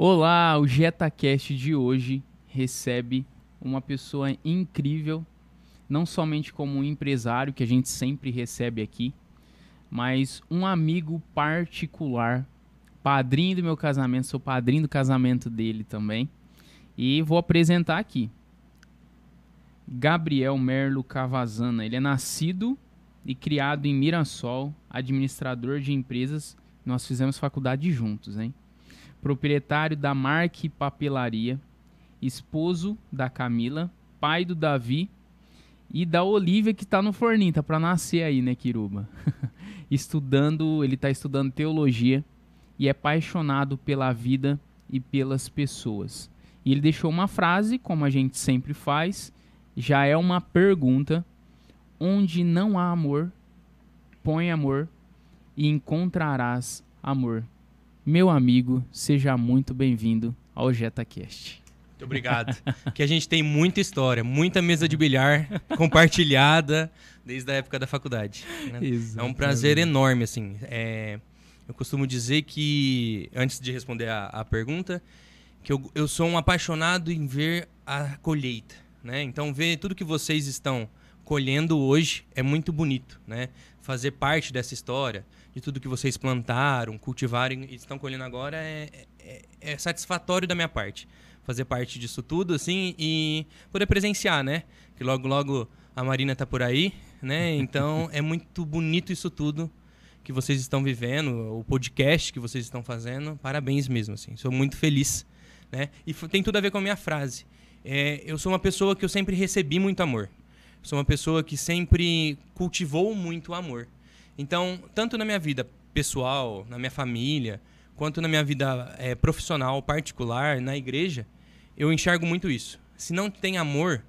Olá, o JetaCast de hoje recebe uma pessoa incrível, não somente como um empresário que a gente sempre recebe aqui, mas um amigo particular, padrinho do meu casamento, sou padrinho do casamento dele também. E vou apresentar aqui, Gabriel Merlo Cavazana. Ele é nascido e criado em Mirassol, administrador de empresas. Nós fizemos faculdade juntos, hein? Proprietário da Marque Papelaria, esposo da Camila, pai do Davi e da Olivia, que tá no forninho, tá pra nascer aí, né, Quiruba? Ele tá estudando teologia e é apaixonado pela vida e pelas pessoas. E ele deixou uma frase, como a gente sempre faz, já é uma pergunta: onde não há amor, põe amor e encontrarás amor. Meu amigo, seja muito bem-vindo ao JetaCast. Muito obrigado. Que a gente tem muita história, muita mesa de bilhar compartilhada desde a época da faculdade, né? É um prazer enorme, assim. Eu costumo dizer que, antes de responder a pergunta, que eu sou um apaixonado em ver a colheita, né? Então, ver tudo que vocês estão colhendo hoje é muito bonito, né? Fazer parte dessa história, de tudo que vocês plantaram, cultivaram e estão colhendo agora é satisfatório da minha parte. Fazer parte disso tudo, assim, e poder presenciar, né? Que logo, logo a Marina tá por aí, né? Então, é muito bonito isso tudo que vocês estão vivendo, o podcast que vocês estão fazendo. Parabéns mesmo, assim. Sou muito feliz, né? E tem tudo a ver com a minha frase. Eu sou uma pessoa que eu sempre recebi muito amor. Sou uma pessoa que sempre cultivou muito amor. Então, tanto na minha vida pessoal, na minha família, quanto na minha vida profissional, particular, na igreja, eu enxergo muito isso. Se não tem amor,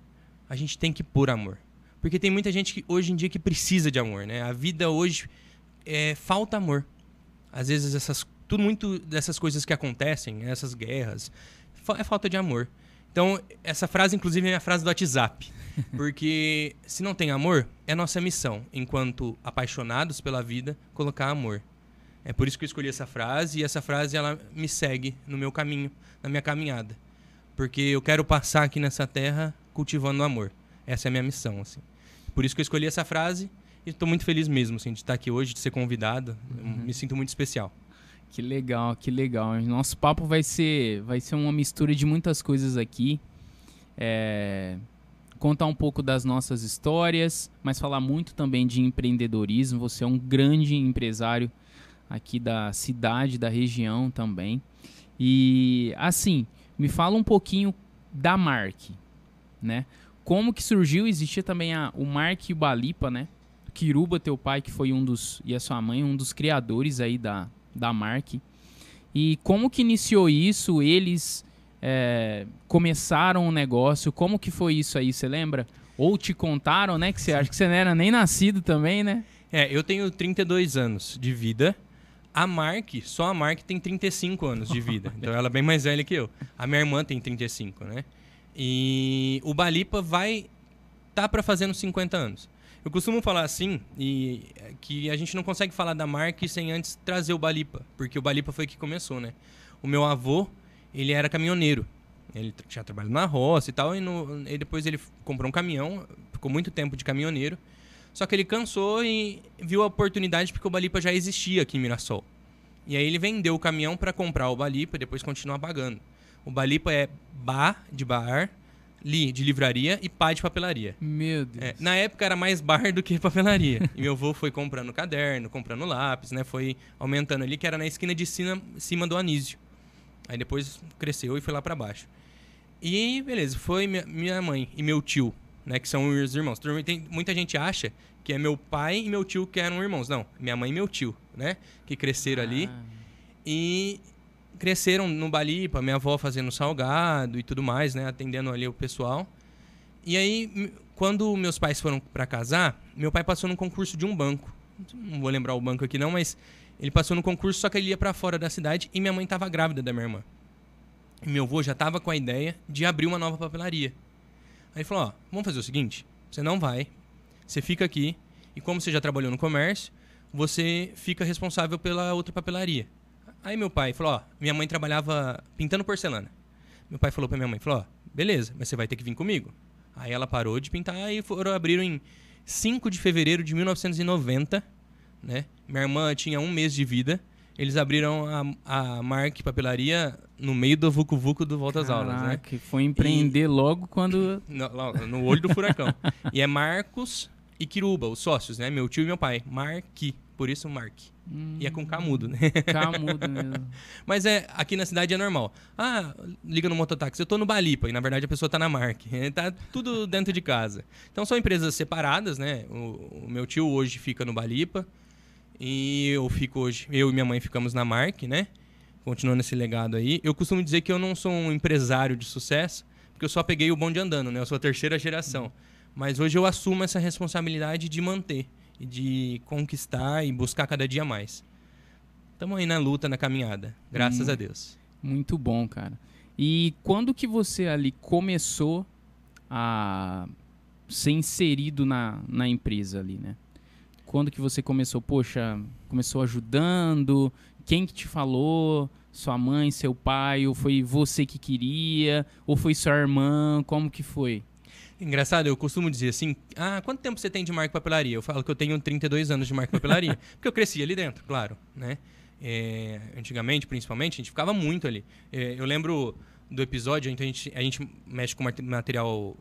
a gente tem que pôr amor. Porque tem muita gente que, hoje em dia que precisa de amor, né? A vida hoje falta amor. Às vezes, muito dessas coisas que acontecem, essas guerras, é falta de amor. Então, essa frase, inclusive, é minha frase do WhatsApp. Porque se não tem amor, é nossa missão, enquanto apaixonados pela vida, colocar amor. É por isso que eu escolhi essa frase, e essa frase ela me segue no meu caminho, na minha caminhada. Porque eu quero passar aqui nessa terra cultivando amor. Essa é a minha missão, assim. Por isso que eu escolhi essa frase e estou muito feliz mesmo, assim, de estar aqui hoje, de ser convidado. Me sinto muito especial. Que legal, que legal. Nosso papo vai ser uma mistura de muitas coisas aqui. Contar um pouco das nossas histórias, mas falar muito também de empreendedorismo. Você é um grande empresário aqui da cidade, da região também. E, assim, me fala um pouquinho da Marque, né? Como que surgiu? Existia também o Marque e o Balipa, né? Quiruba, teu pai, que foi e a sua mãe, um dos criadores aí da Marque. E como que iniciou isso? Eles começaram o negócio? Como que foi isso aí, você lembra? Ou te contaram, né? Que você acha que você não era nem nascido também, né? Eu tenho 32 anos de vida. Só a Marque tem 35 anos de vida. Então ela é bem mais velha que eu. A minha irmã tem 35, né? E o Balipa tá para fazer uns 50 anos. Eu costumo falar assim, que a gente não consegue falar da Marque sem antes trazer o Balipa, porque o Balipa foi que começou, né? O meu avô, ele era caminhoneiro. Ele tinha trabalhado na roça e tal, e depois ele comprou um caminhão, ficou muito tempo de caminhoneiro, só que ele cansou e viu a oportunidade porque o Balipa já existia aqui em Mirassol. E aí ele vendeu o caminhão para comprar o Balipa e depois continuar pagando. O Balipa é Ba, de bar, Li, de livraria, e Pá, de papelaria. Meu Deus. Na época era mais bar do que papelaria. E meu avô foi comprando caderno, comprando lápis, né? Foi aumentando ali, que era na esquina de cima do Anísio. Aí depois cresceu e foi lá pra baixo. E beleza, foi minha mãe e meu tio, né? Que são os irmãos. Muita gente acha que é meu pai e meu tio que eram irmãos. Não, minha mãe e meu tio, né? Que cresceram ali. E cresceram no Balipa, minha avó fazendo salgado e tudo mais, né? Atendendo ali o pessoal. E aí, quando meus pais foram pra casar, meu pai passou num concurso de um banco. Não vou lembrar o banco aqui não, mas ele passou no concurso, só que ele ia pra fora da cidade e minha mãe tava grávida da minha irmã. E meu avô já tava com a ideia de abrir uma nova papelaria. Aí ele falou, vamos fazer o seguinte, você não vai, você fica aqui, e como você já trabalhou no comércio, você fica responsável pela outra papelaria. Aí meu pai falou, ó, minha mãe trabalhava pintando porcelana. Meu pai falou pra minha mãe, falou, ó, beleza, mas você vai ter que vir comigo. Aí ela parou de pintar e abriram em 5 de fevereiro de 1990, né? Minha irmã tinha 1 mês de vida. Eles abriram a Mark Papelaria no meio do vucu-vucu do Volta às Aulas, né? Que foi empreender logo quando... No olho do furacão. E é Marcos e Quiruba, os sócios, né? Meu tio e meu pai. Marqui, por isso Mark. E é com K mudo, né? K mudo mesmo. Mas aqui na cidade é normal. Ah, liga no mototáxi, eu tô no Balipa. E na verdade a pessoa tá na Mark. Tá tudo dentro de casa. Então são empresas separadas, né? O meu tio hoje fica no Balipa. E eu e minha mãe ficamos na Mark, né? Continuando esse legado aí. Eu costumo dizer que eu não sou um empresário de sucesso, porque eu só peguei o bonde andando, né? Eu sou a 3ª geração. Mas hoje eu assumo essa responsabilidade de manter e de conquistar e buscar cada dia mais. Estamos aí na luta, na caminhada. Graças a Deus. Muito bom, cara. E quando que você ali começou a ser inserido na empresa ali, né? Quando que você começou? Poxa, começou ajudando? Quem que te falou? Sua mãe, seu pai? Ou foi você que queria? Ou foi sua irmã? Como que foi? Engraçado, eu costumo dizer assim, quanto tempo você tem de Mark Papelaria? Eu falo que eu tenho 32 anos de Mark Papelaria, porque eu cresci ali dentro, claro, né? Antigamente, principalmente, a gente ficava muito ali. Eu lembro do episódio, então a gente mexe com material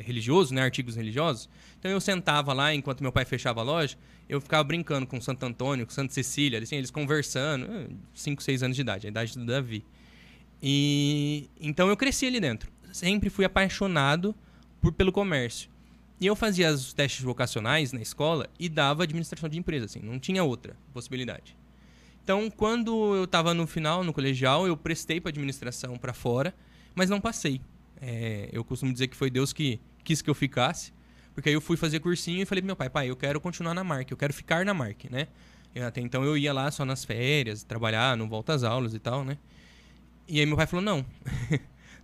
religioso, né? Artigos religiosos. Então eu sentava lá, enquanto meu pai fechava a loja, eu ficava brincando com Santo Antônio, com Santa Cecília, assim, eles conversando, 5, 6 anos de idade, a idade do Davi. E então eu cresci ali dentro. Sempre fui apaixonado pelo comércio. E eu fazia os testes vocacionais na escola e dava administração de empresa, assim, não tinha outra possibilidade. Então, quando eu estava no final, no colegial, eu prestei para administração para fora, mas não passei. Eu costumo dizer que foi Deus que quis que eu ficasse, porque aí eu fui fazer cursinho e falei pro meu pai, eu quero continuar na Mark, eu quero ficar na Mark, né? Até então eu ia lá só nas férias, trabalhar, não volta às aulas e tal, né? E aí meu pai falou, não,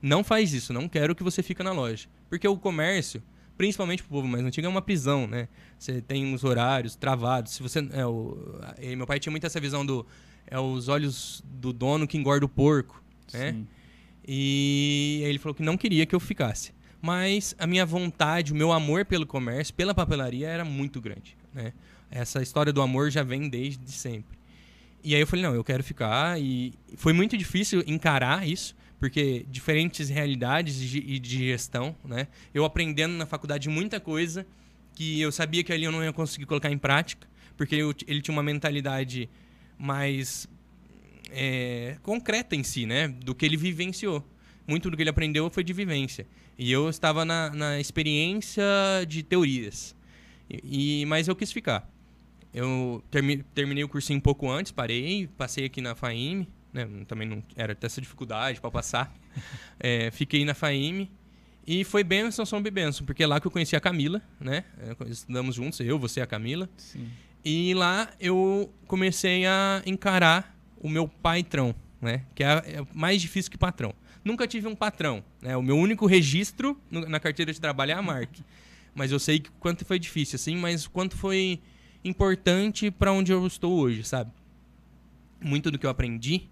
não faz isso, não quero que você fique na loja. Porque o comércio, principalmente pro povo mais antigo, é uma prisão, né? Você tem uns horários travados. Se você, e meu pai tinha muito essa visão os olhos do dono que engorda o porco, né? Sim. E aí ele falou que não queria que eu ficasse. Mas a minha vontade, o meu amor pelo comércio, pela papelaria, era muito grande, né? Essa história do amor já vem desde sempre. E aí eu falei, não, eu quero ficar. E foi muito difícil encarar isso, porque diferentes realidades e de gestão, né? Eu aprendendo na faculdade muita coisa que eu sabia que ali eu não ia conseguir colocar em prática, porque ele tinha uma mentalidade mais concreta em si, né? Do que ele vivenciou. Muito do que ele aprendeu foi de vivência. E eu estava na experiência de teorias. Mas eu quis ficar. Eu terminei o cursinho um pouco antes, passei aqui na FAIME, né? Também não era essa dificuldade para passar. Fiquei na FAIME e foi bênção, sob bênção, porque é lá que eu conheci a Camila, né? Estudamos juntos, você e a Camila. Sim. E lá eu comecei a encarar o meu patrão, né? Que é mais difícil que patrão. Nunca tive um patrão, né? O meu único registro na carteira de trabalho é a Mark. Mas eu sei que quanto foi difícil, assim, mas quanto foi importante para onde eu estou hoje, sabe? Muito do que eu aprendi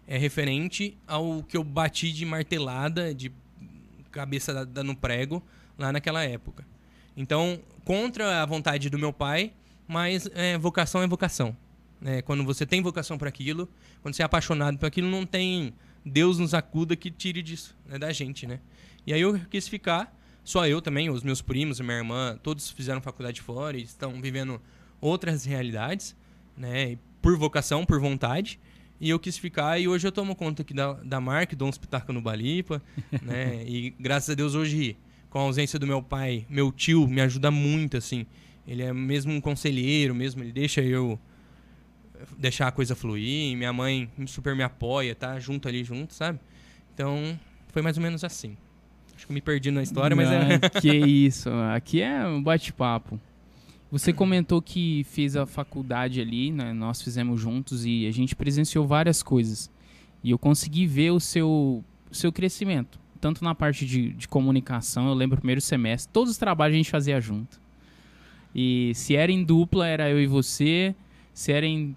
é referente ao que eu bati de martelada, de cabeça no prego, lá naquela época. Então, contra a vontade do meu pai, mas vocação é vocação. Quando você tem vocação para aquilo, quando você é apaixonado por aquilo, não tem Deus nos acuda que tire disso, né, da gente, né? E aí eu quis ficar, só eu também, os meus primos e minha irmã, todos fizeram faculdade fora e estão vivendo outras realidades, né? Por vocação, por vontade. E eu quis ficar e hoje eu tomo conta aqui da Mark, dou um espetáculo no Balipa, né? E graças a Deus hoje, com a ausência do meu pai, meu tio me ajuda muito, assim. Ele é mesmo um conselheiro, mesmo, ele deixa eu deixar a coisa fluir. Minha mãe super me apoia, tá junto, sabe? Então, foi mais ou menos assim. Acho que eu me perdi na história, mas Que isso, aqui é um bate-papo. Você comentou que fez a faculdade ali, né? Nós fizemos juntos e a gente presenciou várias coisas. E eu consegui ver o seu crescimento, tanto na parte de comunicação, eu lembro o primeiro semestre, todos os trabalhos a gente fazia junto. E se era em dupla, era eu e você. Se era em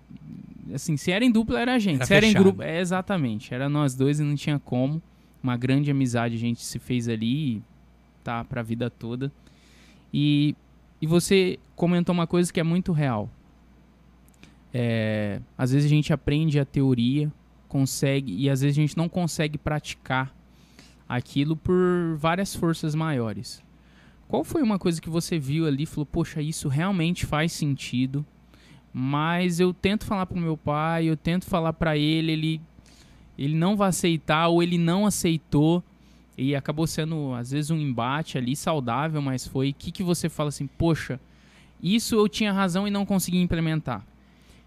assim, se era em dupla era a gente, se era em grupo, exatamente, era nós dois e não tinha como. Uma grande amizade a gente se fez ali, tá, pra vida toda. E você comentou uma coisa que é muito real. Às vezes a gente aprende a teoria, consegue, e às vezes a gente não consegue praticar aquilo por várias forças maiores. Qual foi uma coisa que você viu ali e falou, poxa, isso realmente faz sentido, mas eu tento falar pro meu pai, eu tento falar pra ele não vai aceitar, ou ele não aceitou, e acabou sendo, às vezes, um embate ali saudável, mas foi, o que você fala assim, poxa, isso eu tinha razão e não consegui implementar.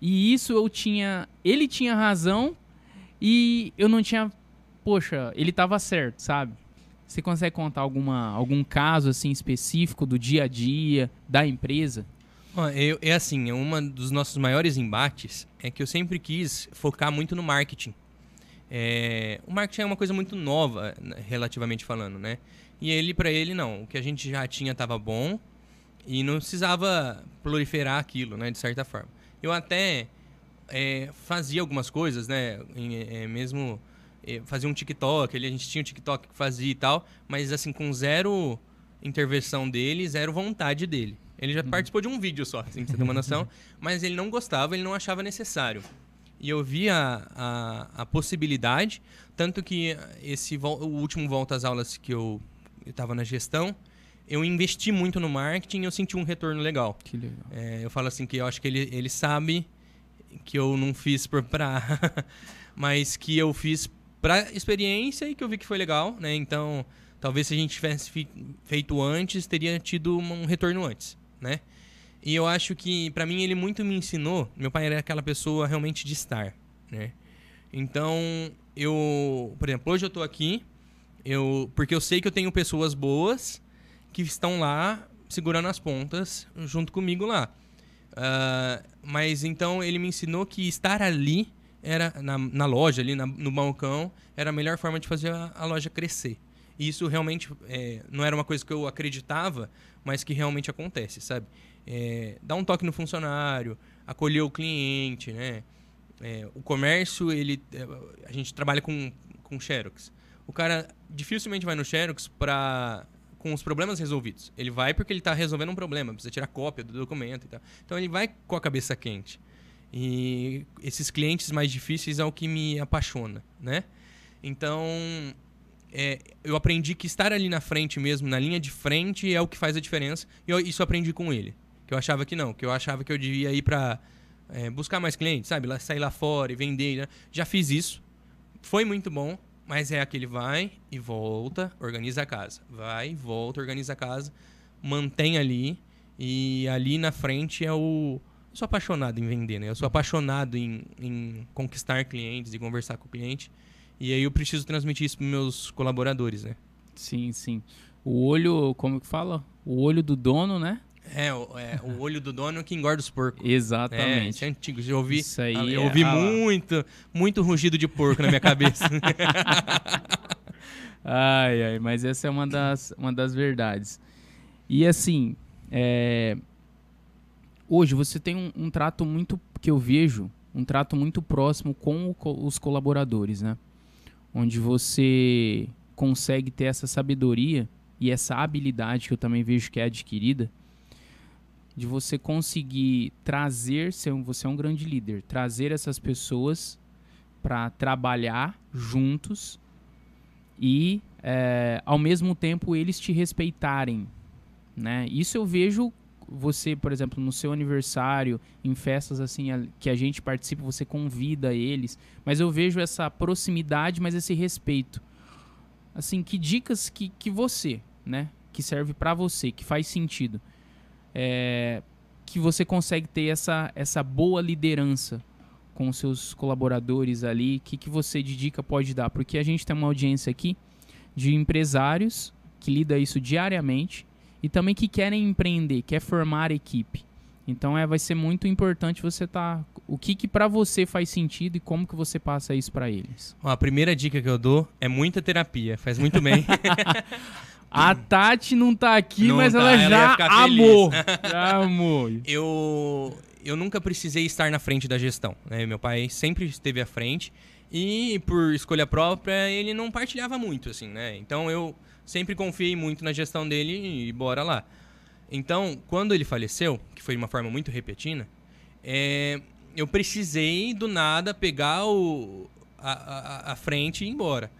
E isso ele tinha razão e eu não tinha, poxa, ele estava certo, sabe? Você consegue contar algum caso assim específico do dia a dia, da empresa? É assim, um dos nossos maiores embates é que eu sempre quis focar muito no marketing. O marketing é uma coisa muito nova, relativamente falando, né? E para ele, não. O que a gente já tinha estava bom e não precisava proliferar aquilo, né? De certa forma. Eu até fazia algumas coisas, né? Mesmo fazia um TikTok, a gente tinha um TikTok que fazia e tal, mas assim, com zero intervenção dele, zero vontade dele. Ele já participou de um vídeo só, assim, pra você ter uma noção, mas ele não gostava, ele não achava necessário. E eu vi a possibilidade, tanto que o último Volta às Aulas que eu estava na gestão, eu investi muito no marketing e eu senti um retorno legal. Que legal. Eu falo assim que eu acho que ele sabe que eu não fiz mas que eu fiz pra experiência e que eu vi que foi legal, né? Então, talvez se a gente tivesse feito antes, teria tido um retorno antes, né? E eu acho que, pra mim, ele muito me ensinou. Meu pai era aquela pessoa realmente de estar, né? Então, por exemplo, hoje eu tô aqui, porque eu sei que eu tenho pessoas boas que estão lá segurando as pontas junto comigo lá. Mas então ele me ensinou que estar ali era na loja, ali no balcão, era a melhor forma de fazer a loja crescer. E isso realmente não era uma coisa que eu acreditava, mas que realmente acontece, sabe? Dar um toque no funcionário, acolher o cliente, né? O comércio, a gente trabalha com Xerox. O cara dificilmente vai no Xerox com os problemas resolvidos. Ele vai porque ele está resolvendo um problema, precisa tirar cópia do documento e tal. Então ele vai com a cabeça quente. E esses clientes mais difíceis é o que me apaixona, né? Então, eu aprendi que estar ali na frente mesmo, na linha de frente, é o que faz a diferença. E isso eu aprendi com ele. Que eu achava que não, que eu achava que eu devia ir para buscar mais clientes, sabe? Sair lá fora e vender. Né? Já fiz isso. Foi muito bom. Mas é aquele vai e volta, organiza a casa. Vai, volta, organiza a casa. Mantém ali. E ali na frente eu sou apaixonado em vender, né? Eu sou apaixonado em conquistar clientes e conversar com o cliente. E aí eu preciso transmitir isso para meus colaboradores, né? Sim, sim. O olho, como que fala? O olho do dono, né? O olho do dono que engorda os porcos. Exatamente. Isso é antigo. Eu ouvi, isso aí eu ouvi muito rugido de porco na minha cabeça. Ai, mas essa é uma das verdades. E assim, hoje você tem um trato muito, que eu vejo, um trato muito próximo com os colaboradores, né? Onde você consegue ter essa sabedoria e essa habilidade que eu também vejo que é adquirida, de você conseguir trazer, você é um grande líder, trazer essas pessoas para trabalhar juntos e, ao mesmo tempo, eles te respeitarem, né? Isso eu vejo você, por exemplo, no seu aniversário, em festas assim que a gente participa, você convida eles, mas eu vejo essa proximidade, mas esse respeito. Assim, que dicas que você, né, que serve para você, que faz sentido, que você consegue ter essa boa liderança com os seus colaboradores ali, que você de dica pode dar? Porque a gente tem uma audiência aqui de empresários que lida isso diariamente e também que querem empreender, quer formar equipe. Então vai ser muito importante você o que para você faz sentido e como que você passa isso para eles. A primeira dica que eu dou é muita terapia, faz muito bem. A Tati não tá aqui, mas ela já amou. Já amou. eu nunca precisei estar na frente da gestão, né? Meu pai sempre esteve à frente e, por escolha própria, ele não partilhava muito, assim, né? Então, eu sempre confiei muito na gestão dele e bora lá. Então, quando ele faleceu, que foi de uma forma muito repentina, eu precisei, do nada, pegar a frente e ir embora.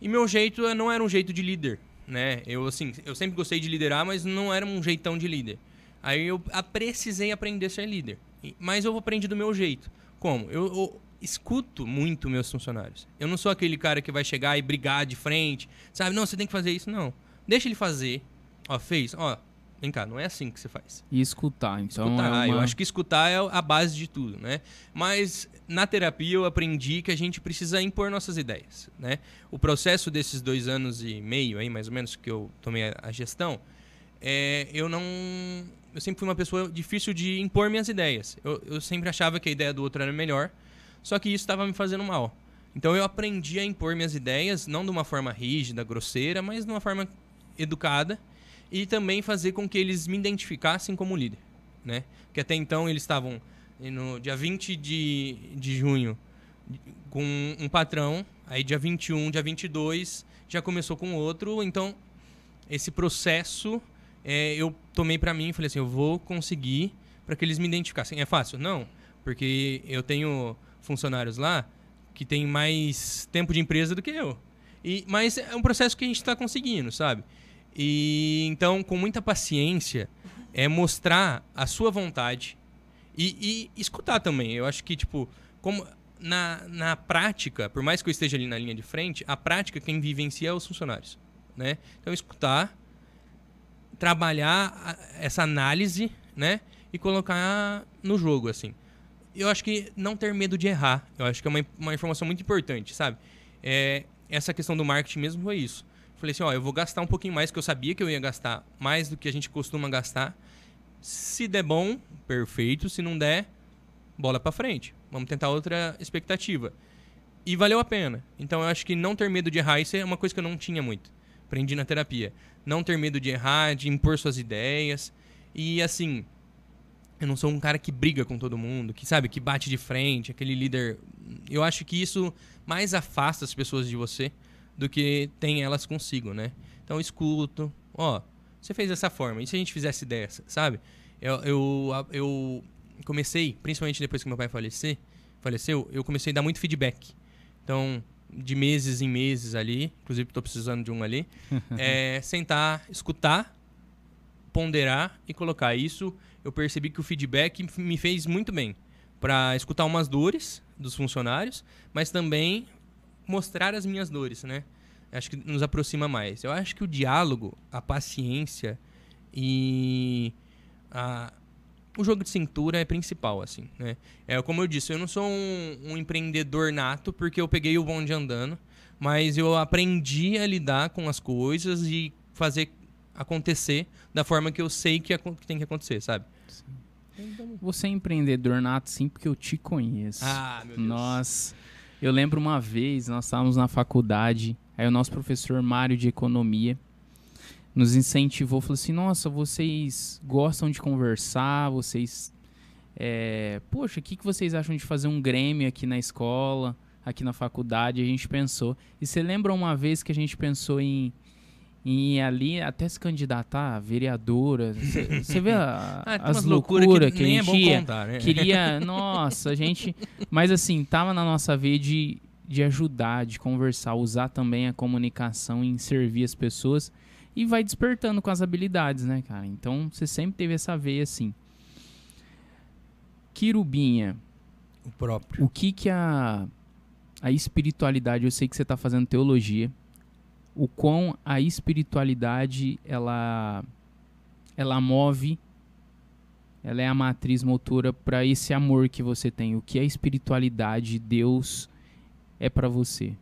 E meu jeito não era um jeito de líder, né? Eu sempre gostei de liderar, mas não era um jeitão de líder. Aí eu precisei aprender a ser líder. Mas eu aprendi do meu jeito. Como? Eu escuto muito meus funcionários. Eu não sou aquele cara que vai chegar e brigar de frente, sabe? Não, você tem que fazer isso. Não. Deixa ele fazer. Ó, fez. Ó, vem cá, não é assim que você faz. E escutar, então. Escutar. Eu acho que escutar é a base de tudo, né? Mas na terapia eu aprendi que a gente precisa impor nossas ideias, né? O processo desses 2 anos e meio aí, mais ou menos, que eu tomei a gestão, eu sempre fui uma pessoa difícil de impor minhas ideias. Eu sempre achava que a ideia do outro era melhor, só que isso estava me fazendo mal. Então eu aprendi a impor minhas ideias, não de uma forma rígida, grosseira, mas de uma forma educada, e também fazer com que eles me identificassem como líder, né? Porque até então eles estavam no dia 20 de junho com um patrão, aí dia 21, dia 22 já começou com outro. Então esse processo eu tomei para mim e falei assim, eu vou conseguir para que eles me identificassem. É fácil? Não, porque eu tenho funcionários lá que têm mais tempo de empresa do que eu. Mas é um processo que a gente está conseguindo, sabe? E então, com muita paciência, mostrar a sua vontade e escutar também. Eu acho que, tipo, como na prática, por mais que eu esteja ali na linha de frente, a prática quem vivencia é os funcionários, né? Então, escutar, trabalhar essa análise, né? E colocar no jogo, assim. Eu acho que não ter medo de errar. Eu acho que é uma informação muito importante, sabe? Essa questão do marketing mesmo foi isso. Falei assim, ó, eu vou gastar um pouquinho mais, que eu sabia que eu ia gastar mais do que a gente costuma gastar. Se der bom, perfeito. Se não der, bola pra frente. Vamos tentar outra expectativa. E valeu a pena. Então eu acho que não ter medo de errar, isso é uma coisa que eu não tinha muito. Aprendi na terapia. Não ter medo de errar, de impor suas ideias. E assim, eu não sou um cara que briga com todo mundo, que sabe, que bate de frente, aquele líder. Eu acho que isso mais afasta as pessoas de você do que tem elas consigo, né? Então eu escuto, ó, você fez dessa forma, e se a gente fizesse dessa, sabe? Eu comecei, principalmente depois que meu pai faleceu, eu comecei a dar muito feedback. Então, de meses em meses ali, inclusive estou precisando de um ali, sentar, escutar, ponderar e colocar. Isso eu percebi que o feedback me fez muito bem para escutar umas dores dos funcionários, mas também mostrar as minhas dores, né? Acho que nos aproxima mais. Eu acho que o diálogo, a paciência e o jogo de cintura é principal, assim, né? Como eu disse, eu não sou um empreendedor nato porque eu peguei o bonde andando, mas eu aprendi a lidar com as coisas e fazer acontecer da forma que eu sei que tem que acontecer, sabe? Sim. Você é empreendedor nato, sim, porque eu te conheço. Ah, meu Deus. Nossa, eu lembro uma vez, nós estávamos na faculdade, aí o nosso professor Mário de Economia nos incentivou, falou assim, nossa, vocês gostam de conversar, vocês... poxa, o que vocês acham de fazer um Grêmio aqui na escola, aqui na faculdade? A gente pensou. E você lembra uma vez que a gente pensou em ali até se candidatar a vereadora? Você vê as loucuras que a gente nem é bom contar, né? queria... Nossa, a gente... Mas assim, tava na nossa vez de ajudar, de conversar, usar também a comunicação em servir as pessoas e vai despertando com as habilidades, né, cara? Então, você sempre teve essa veia assim. Quirubinha, o próprio. O que a espiritualidade... Eu sei que você tá fazendo teologia. O quão a espiritualidade ela move, ela é a matriz motora para esse amor que você tem. O que a espiritualidade, Deus, é para você?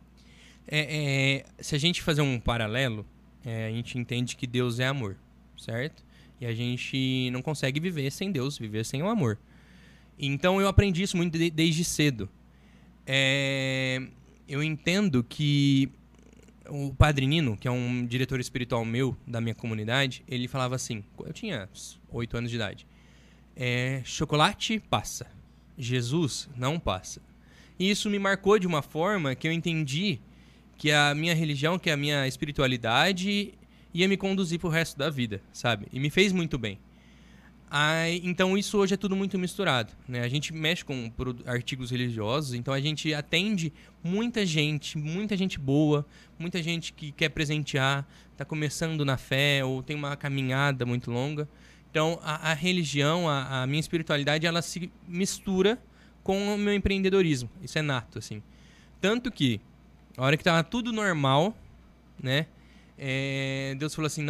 Se a gente fazer um paralelo, a gente entende que Deus é amor, certo? E a gente não consegue viver sem Deus, viver sem o amor. Então eu aprendi isso muito desde cedo. Eu entendo que o Padre Nino, que é um diretor espiritual meu, da minha comunidade, ele falava assim, eu tinha 8 anos de idade, chocolate passa, Jesus não passa. E isso me marcou de uma forma que eu entendi que a minha religião, que a minha espiritualidade ia me conduzir pro resto da vida, sabe? E me fez muito bem. Então isso hoje é tudo muito misturado, né? A gente mexe com artigos religiosos, então a gente atende muita gente boa, muita gente que quer presentear, está começando na fé ou tem uma caminhada muito longa. Então a religião, a minha espiritualidade, ela se mistura com o meu empreendedorismo. Isso é nato, assim. Tanto que, a hora que estava tudo normal, né? Deus falou assim,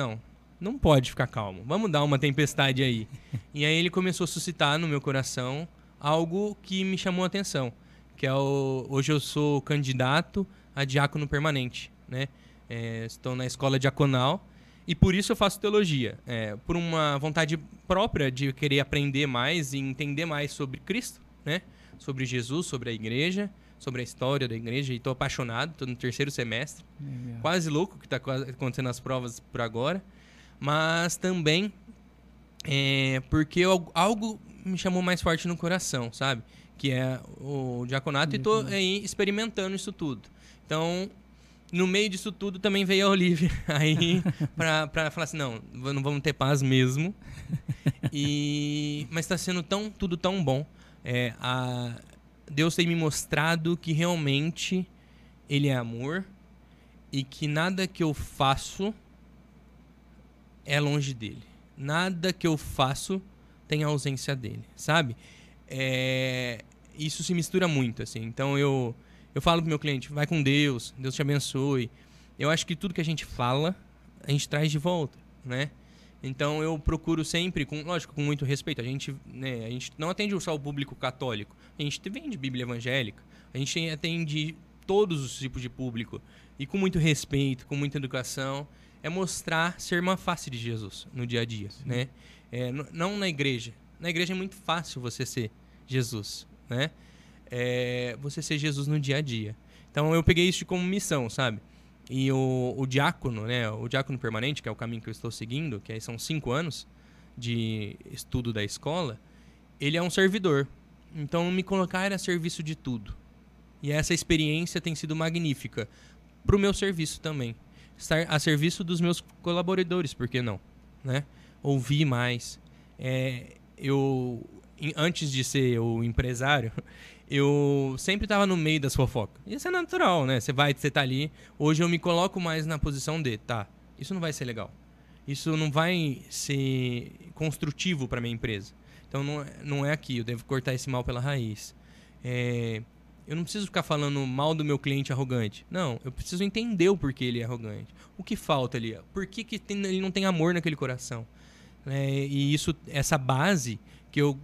não pode ficar calmo. Vamos dar uma tempestade aí. E aí ele começou a suscitar no meu coração algo que me chamou a atenção. Que é hoje eu sou candidato a diácono permanente, né? Estou na escola diaconal e por isso eu faço teologia. Por uma vontade própria de querer aprender mais e entender mais sobre Cristo, né? Sobre Jesus, sobre a igreja, sobre a história da igreja. E estou apaixonado, estou no 3º semestre. Quase louco que está acontecendo as provas por agora. Mas também porque algo me chamou mais forte no coração, sabe? Que é o diaconato e tô aí experimentando isso tudo. Então, no meio disso tudo também veio a Olivia aí pra falar assim, não vamos ter paz mesmo. Mas está sendo tudo tão bom. Deus tem me mostrado que realmente Ele é amor e que nada que eu faço é longe dele. Nada que eu faço tem ausência dele, sabe? Isso se mistura muito, assim. Então eu falo pro meu cliente, vai com Deus, Deus te abençoe. Eu acho que tudo que a gente fala, a gente traz de volta, né? Então eu procuro sempre, lógico, com muito respeito. A gente não atende só o público católico. A gente vende Bíblia evangélica. A gente atende todos os tipos de público. E com muito respeito, com muita educação. Mostrar ser uma face de Jesus no dia a dia, né? Não na igreja. Na igreja é muito fácil você ser Jesus, né? Você ser Jesus no dia a dia. Então eu peguei isso como missão, sabe? E o diácono, né? O diácono permanente, que é o caminho que eu estou seguindo, que aí são 5 anos de estudo da escola, ele é um servidor. Então me colocar a serviço de tudo. E essa experiência tem sido magnífica pro meu serviço também. Estar a serviço dos meus colaboradores, por que não? Né? Ouvir mais. Antes de ser o empresário, eu sempre estava no meio das fofocas. Isso é natural, né? Você tá ali. Hoje eu me coloco mais na posição de, isso não vai ser legal. Isso não vai ser construtivo para minha empresa. Então não é aqui, eu devo cortar esse mal pela raiz. Eu não preciso ficar falando mal do meu cliente arrogante. Não, eu preciso entender o porquê ele é arrogante. O que falta ali? Por que ele não tem amor naquele coração? E essa base que eu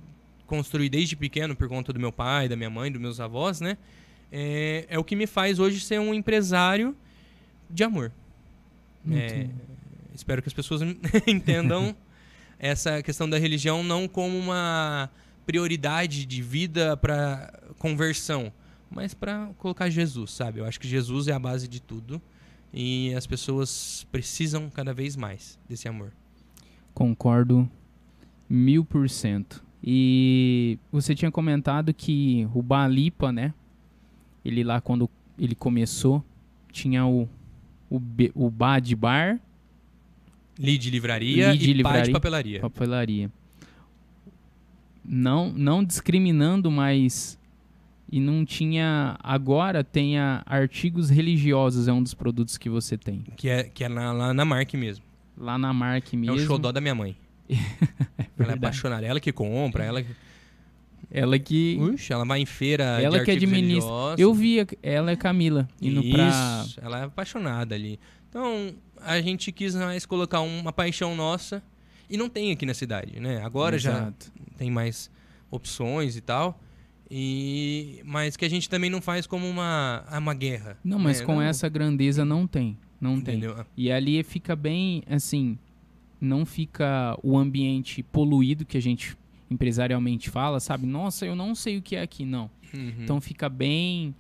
construí desde pequeno por conta do meu pai, da minha mãe, dos meus avós, né? É o que me faz hoje ser um empresário de amor. Espero que as pessoas entendam essa questão da religião não como uma prioridade de vida para conversão, mas para colocar Jesus, sabe? Eu acho que Jesus é a base de tudo e as pessoas precisam cada vez mais desse amor. Concordo 1000%. E você tinha comentado que o Balipa, né? Ele lá, quando ele começou, tinha o Bar de bar, Lead livraria e Pá de papelaria. Não discriminando, mas... E não tinha... Agora tem artigos religiosos, é um dos produtos que você tem. Que é lá na Mark mesmo. Lá na Mark mesmo. É o xodó da minha mãe. Ela é apaixonada. Ela que compra, Ela que... ela vai em feira ela de que administra. Eu vi, ela é Camila. Isso, ela é apaixonada ali. Então, a gente quis mais colocar uma paixão nossa. E não tem aqui na cidade, né? Agora Exato. Já tem mais opções e tal. Mas que a gente também não faz como uma guerra. Não, mas com essa grandeza não tem. Não Entendeu? Tem. E ali fica bem, assim... Não fica o ambiente poluído que a gente empresarialmente fala, sabe? Nossa, eu não sei o que é aqui, não. Uhum. Então fica bem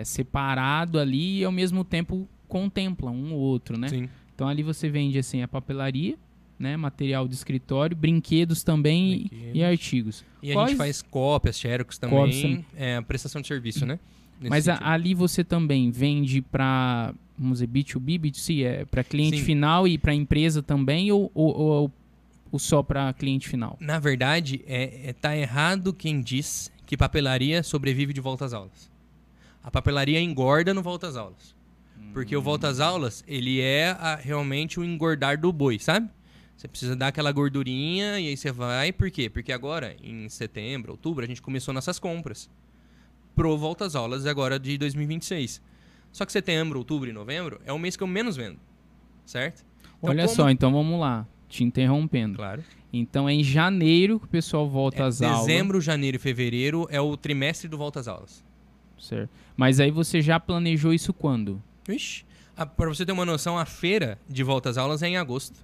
separado ali e ao mesmo tempo contempla um ou outro, né? Sim. Então ali você vende assim a papelaria, né? Material de escritório, brinquedos também e artigos. E a gente faz cópias, xerox também, prestação de serviço, né? Mas ali você também vende para, vamos dizer, B2B, B2C, para cliente final e para empresa também ou só para cliente final? Na verdade, tá errado quem diz que papelaria sobrevive de volta às aulas. A papelaria engorda no volta às aulas. Porque o volta às aulas, ele é realmente o engordar do boi, sabe? Você precisa dar aquela gordurinha e aí você vai. Por quê? Porque agora, em setembro, outubro, a gente começou nossas compras pro volta às aulas agora de 2026. Só que setembro, outubro e novembro é o mês que eu menos vendo, certo? Então, olha só, então vamos lá, te interrompendo. Claro. Então é em janeiro que o pessoal volta às aulas. Dezembro, janeiro e fevereiro é o trimestre do volta às aulas. Certo. Mas aí você já planejou isso quando? Ixi, para você ter uma noção, a feira de volta às aulas é em agosto.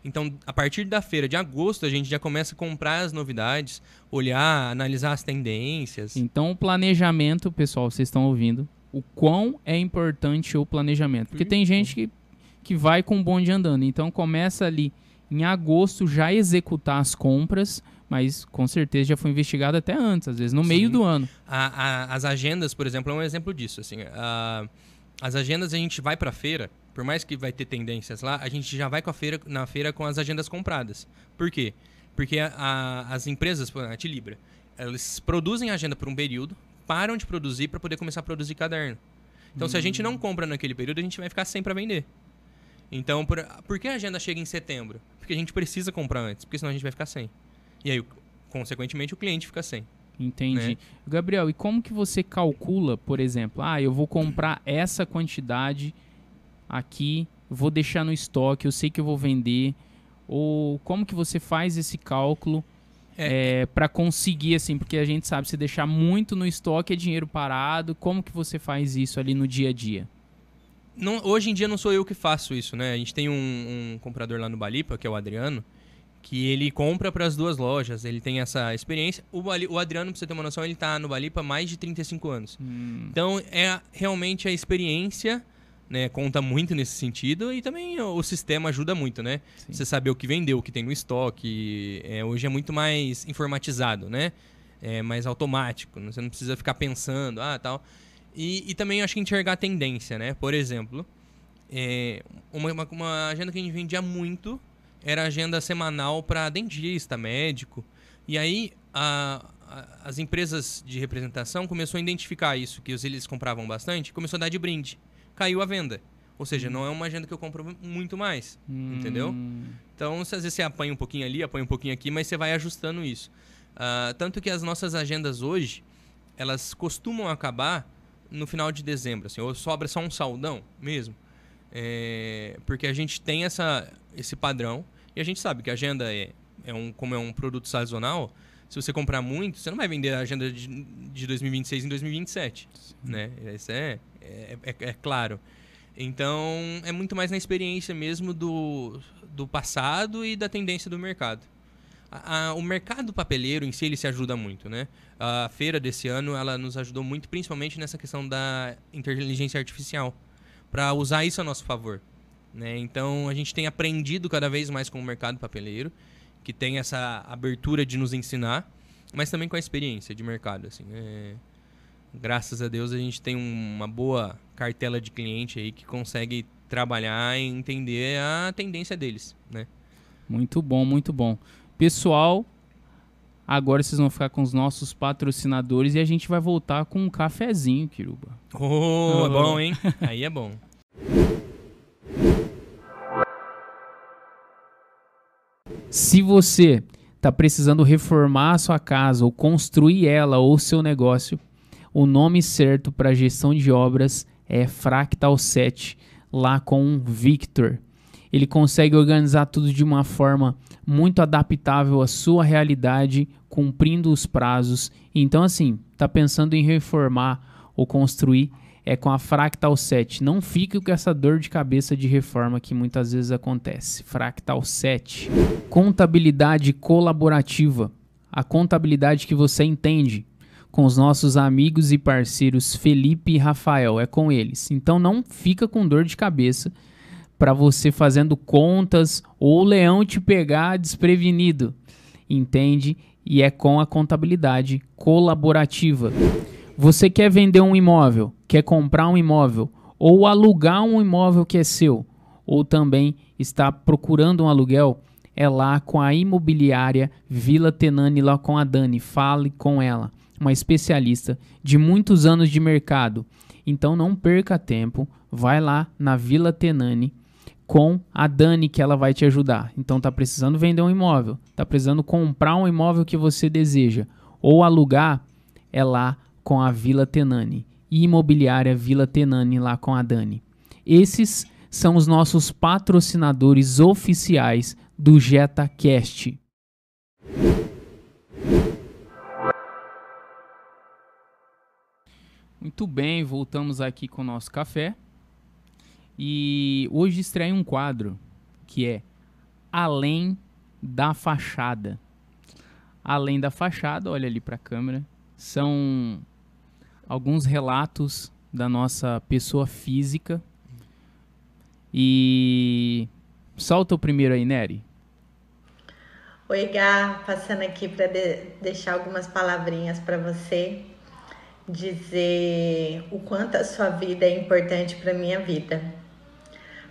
Então, a partir da feira de agosto, a gente já começa a comprar as novidades, olhar, analisar as tendências. Então, o planejamento, pessoal, vocês estão ouvindo, o quão é importante o planejamento. Porque tem gente que vai com o bonde andando. Então, começa ali em agosto já executar as compras, mas com certeza já foi investigado até antes, às vezes no meio do ano. As agendas, por exemplo, é um exemplo disso. Assim, as agendas a gente vai para a feira, por mais que vai ter tendências lá, a gente já vai na feira com as agendas compradas. Por quê? Porque as empresas, a Tilibra, elas produzem a agenda por um período, param de produzir para poder começar a produzir caderno. Então, se a gente não compra naquele período, a gente vai ficar sem para vender. Então, por que a agenda chega em setembro? Porque a gente precisa comprar antes, porque senão a gente vai ficar sem. E aí, consequentemente, o cliente fica sem. Entendi. Né? Gabriel, e como que você calcula, por exemplo, eu vou comprar essa quantidade aqui, vou deixar no estoque, eu sei que eu vou vender, ou como que você faz esse cálculo para conseguir, assim, porque a gente sabe, se deixar muito no estoque é dinheiro parado, como que você faz isso ali no dia a dia? Não, hoje em dia não sou eu que faço isso, né? A gente tem um comprador lá no Balipa, que é o Adriano, que ele compra para as duas lojas, ele tem essa experiência. O Adriano, pra você ter uma noção, ele tá no Balipa há mais de 35 anos. Então, realmente a experiência, né, conta muito nesse sentido, e também o sistema ajuda muito, né? Sim. Você saber o que vendeu, o que tem no estoque. Hoje é muito mais informatizado, né? É mais automático, você não precisa ficar pensando, tal. E também acho que enxergar a tendência, né? Por exemplo, uma agenda que a gente vendia muito era a agenda semanal para dentista, médico. E aí as empresas de representação começaram a identificar isso, que eles compravam bastante, começou a dar de brinde. Caiu a venda. Ou seja, não é uma agenda que eu compro muito mais, entendeu? Então, às vezes você apanha um pouquinho ali, apanha um pouquinho aqui, mas você vai ajustando isso. Tanto que as nossas agendas hoje, elas costumam acabar no final de dezembro, assim, ou sobra só um saldão mesmo. Porque a gente tem esse padrão, e a gente sabe que a agenda como é um produto sazonal, se você comprar muito, você não vai vender a agenda de 2026 em 2027, né? Isso é claro. Então, é muito mais na experiência mesmo do passado e da tendência do mercado. O mercado papeleiro em si, ele se ajuda muito, né? A feira desse ano, ela nos ajudou muito, principalmente nessa questão da inteligência artificial, para usar isso a nosso favor, né? Então, a gente tem aprendido cada vez mais com o mercado papeleiro, que tem essa abertura de nos ensinar, mas também com a experiência de mercado, assim. Graças a Deus, a gente tem uma boa cartela de cliente aí que consegue trabalhar e entender a tendência deles, né? Muito bom, muito bom. Pessoal, agora vocês vão ficar com os nossos patrocinadores e a gente vai voltar com um cafezinho, Kiruba. É bom, hein? Aí é bom. Se você está precisando reformar a sua casa ou construir ela ou seu negócio, o nome certo para gestão de obras é Fractal 7, lá com o Victor. Ele consegue organizar tudo de uma forma muito adaptável à sua realidade, cumprindo os prazos. Então, assim, tá pensando em reformar ou construir, é com a Fractal 7. Não fique com essa dor de cabeça de reforma que muitas vezes acontece. Fractal 7. Contabilidade colaborativa. A contabilidade que você entende. Com os nossos amigos e parceiros Felipe e Rafael. É com eles. Então, não fica com dor de cabeça para você fazendo contas ou o leão te pegar desprevenido, entende? E é com a contabilidade colaborativa. Você quer vender um imóvel, quer comprar um imóvel ou alugar um imóvel que é seu, ou também está procurando um aluguel, é lá com a imobiliária Vila Tenani, lá com a Dani. Fale com ela, uma especialista de muitos anos de mercado. Então não perca tempo, vai lá na Vila Tenani com a Dani que ela vai te ajudar. Então tá precisando vender um imóvel, tá precisando comprar um imóvel que você deseja ou alugar, é lá com a Vila Tenani. Imobiliária Vila Tenani, lá com a Dani. Esses são os nossos patrocinadores oficiais do JetaCast. Muito bem, voltamos aqui com o nosso café. E hoje estreia um quadro que é Além da Fachada. Além da Fachada, olha ali para a câmera, são alguns relatos da nossa pessoa física. E solta o primeiro aí, Nery. Oi, Gá, passando aqui para deixar algumas palavrinhas para você, dizer o quanto a sua vida é importante para minha vida.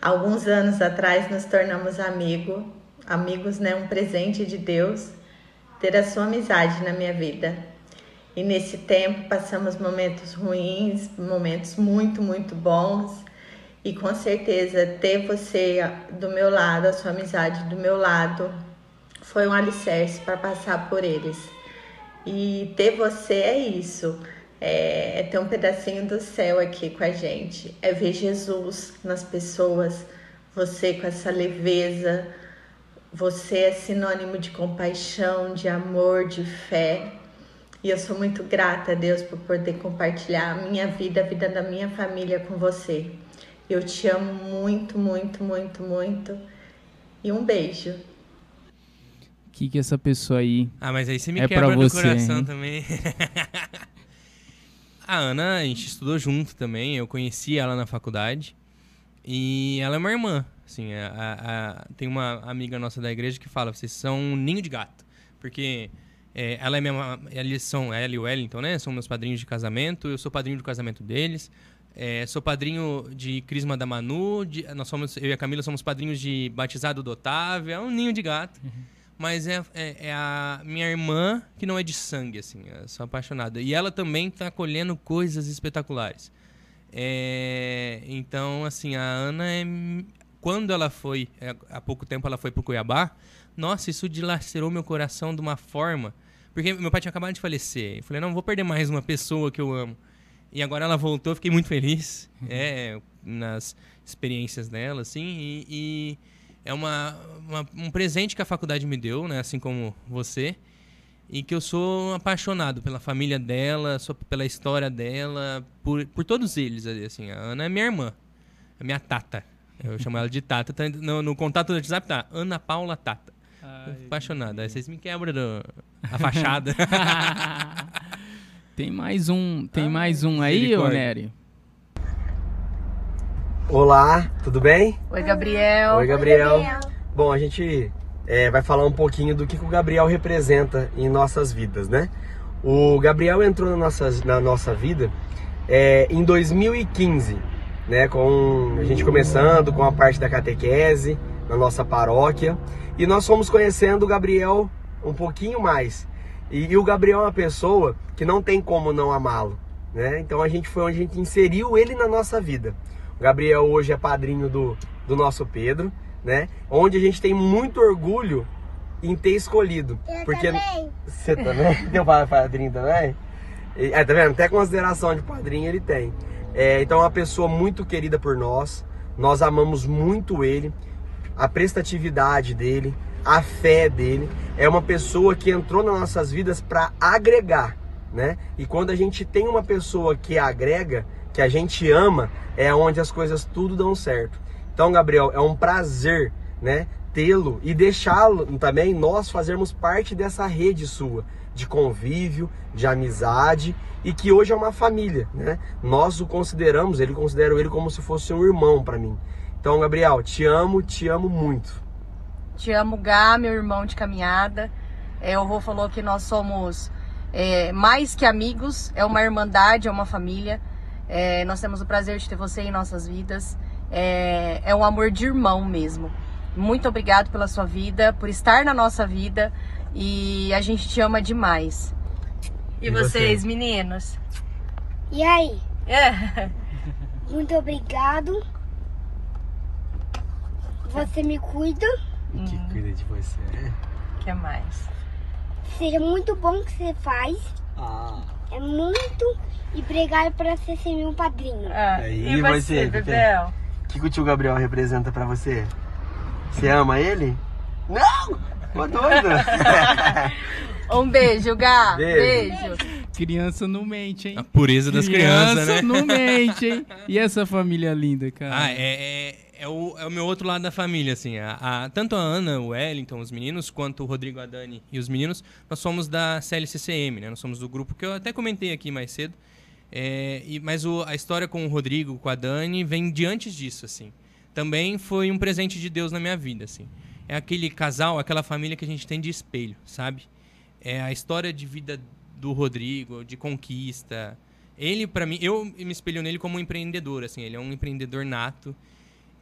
Alguns anos atrás nos tornamos amigos, né? Um presente de Deus, ter a sua amizade na minha vida. E nesse tempo passamos momentos ruins, momentos muito, muito bons. E com certeza ter você do meu lado, a sua amizade do meu lado, foi um alicerce para passar por eles. E ter você é isso, é ter um pedacinho do céu aqui com a gente, é ver Jesus nas pessoas, você com essa leveza, você é sinônimo de compaixão, de amor, de fé. E eu sou muito grata a Deus por poder compartilhar a minha vida, a vida da minha família com você. Eu te amo muito, muito, muito, muito. E um beijo. O que essa pessoa aí mas aí você me é quebra pra do você, coração, hein? também. A Ana, a gente estudou junto também. Eu conheci ela na faculdade. E ela é uma irmã. Assim, tem uma amiga nossa da igreja que fala: vocês são um ninho de gato. Porque ela e o Wellington, né? São meus padrinhos de casamento. Eu sou padrinho do casamento deles. Sou padrinho de crisma da Manu, eu e a Camila somos padrinhos de batizado do Otávio. É um ninho de gato. Uhum. Mas é a minha irmã que não é de sangue, assim. Eu sou apaixonado. E ela também tá colhendo coisas espetaculares. Então, assim, a Ana, quando ela foi, há pouco tempo ela foi pro Cuiabá, nossa, isso dilacerou meu coração de uma forma. Porque meu pai tinha acabado de falecer. Eu falei, não vou perder mais uma pessoa que eu amo. E agora ela voltou, fiquei muito feliz nas experiências dela, assim, e é um presente que a faculdade me deu, né, assim como você, e que eu sou apaixonado pela família dela, pela história dela, por todos eles, assim. A Ana é minha irmã, é minha Tata, eu chamo ela de Tata, tá no contato do WhatsApp tá Ana Paula Tata. Apaixonado, aí vocês me quebram a fachada. Tem mais um aí, ô Nery? Olá, tudo bem? Oi, Gabriel. Oi, Gabriel. Bom, a gente vai falar um pouquinho do que o Gabriel representa em nossas vidas, né? O Gabriel entrou na nossa vida em 2015, né? Com a gente começando com a parte da catequese na nossa paróquia. E nós fomos conhecendo o Gabriel um pouquinho mais. E o Gabriel é uma pessoa que não tem como não amá-lo, né? Então foi onde a gente inseriu ele na nossa vida. O Gabriel hoje é padrinho do nosso Pedro, né? Onde a gente tem muito orgulho em ter escolhido. Também. Você também? Teu padrinho também? Tá vendo? Até consideração de padrinho ele tem. Então é uma pessoa muito querida por nós. Nós amamos muito ele. A prestatividade dele, a fé dele. É uma pessoa que entrou nas nossas vidas para agregar, né? E quando a gente tem uma pessoa que agrega, que a gente ama, é onde as coisas tudo dão certo. Então, Gabriel, é um prazer, né, tê-lo e deixá-lo também, nós fazermos parte dessa rede sua, de convívio, de amizade, e que hoje é uma família, né? Nós o consideramos, ele considera ele como se fosse um irmão para mim. Então, Gabriel, te amo muito. Te amo, Gá, meu irmão de caminhada. O Rô falou que nós somos mais que amigos, é uma irmandade, é uma família. Nós temos o prazer de ter você em nossas vidas. É um amor de irmão mesmo. Muito obrigado pela sua vida, por estar na nossa vida. E a gente te ama demais. E vocês, meninos? E aí? Muito obrigado. Você me cuida. E que cuida de você. O que mais? Seja muito bom o que você faz. É muito. E obrigado por você ser meu padrinho. E você, Bebel? O que o tio Gabriel representa pra você? Você ama ele? Não! Tô doido! Um beijo, Gá. Beijo. Criança não mente, hein? A pureza das crianças, né? Criança não mente, hein? E essa família linda, cara? É o meu outro lado da família, assim. Tanto a Ana, o Wellington, os meninos, quanto o Rodrigo, a Dani e os meninos, nós somos da CLCCM, né? Nós somos do grupo que eu até comentei aqui mais cedo. Mas a história com o Rodrigo, com a Dani, vem de antes disso, assim. Também foi um presente de Deus na minha vida, assim. É aquele casal, aquela família que a gente tem de espelho, sabe? É a história de vida do Rodrigo, de conquista. Ele, pra mim, eu me espelho nele como um empreendedor, assim. Ele é um empreendedor nato.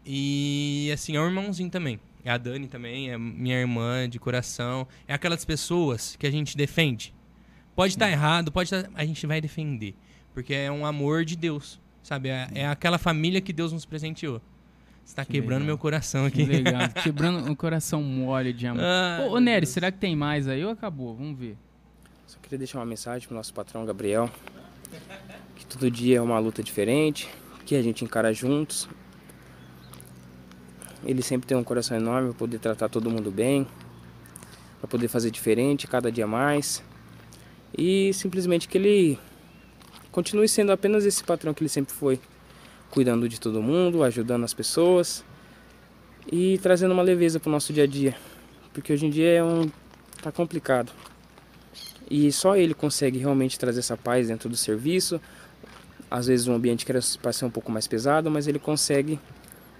E, assim, é um irmãozinho também. É a Dani também, é minha irmã de coração. É aquelas pessoas que a gente defende. Pode estar errado, a gente vai defender. Porque é um amor de Deus, sabe? É aquela família que Deus nos presenteou. Você tá quebrando legal. Meu coração aqui. Que legal. Quebrando o coração mole de amor. Ô, Nery, será que tem mais aí ou acabou? Vamos ver. Só queria deixar uma mensagem pro nosso patrão Gabriel. Que todo dia é uma luta diferente. Que a gente encara juntos. Ele sempre tem um coração enorme para poder tratar todo mundo bem. Para poder fazer diferente cada dia mais. E simplesmente que ele continue sendo apenas esse patrão que ele sempre foi. Cuidando de todo mundo, ajudando as pessoas e trazendo uma leveza para o nosso dia a dia, porque hoje em dia tá complicado e só ele consegue realmente trazer essa paz dentro do serviço. Às vezes o ambiente quer ser um pouco mais pesado, mas ele consegue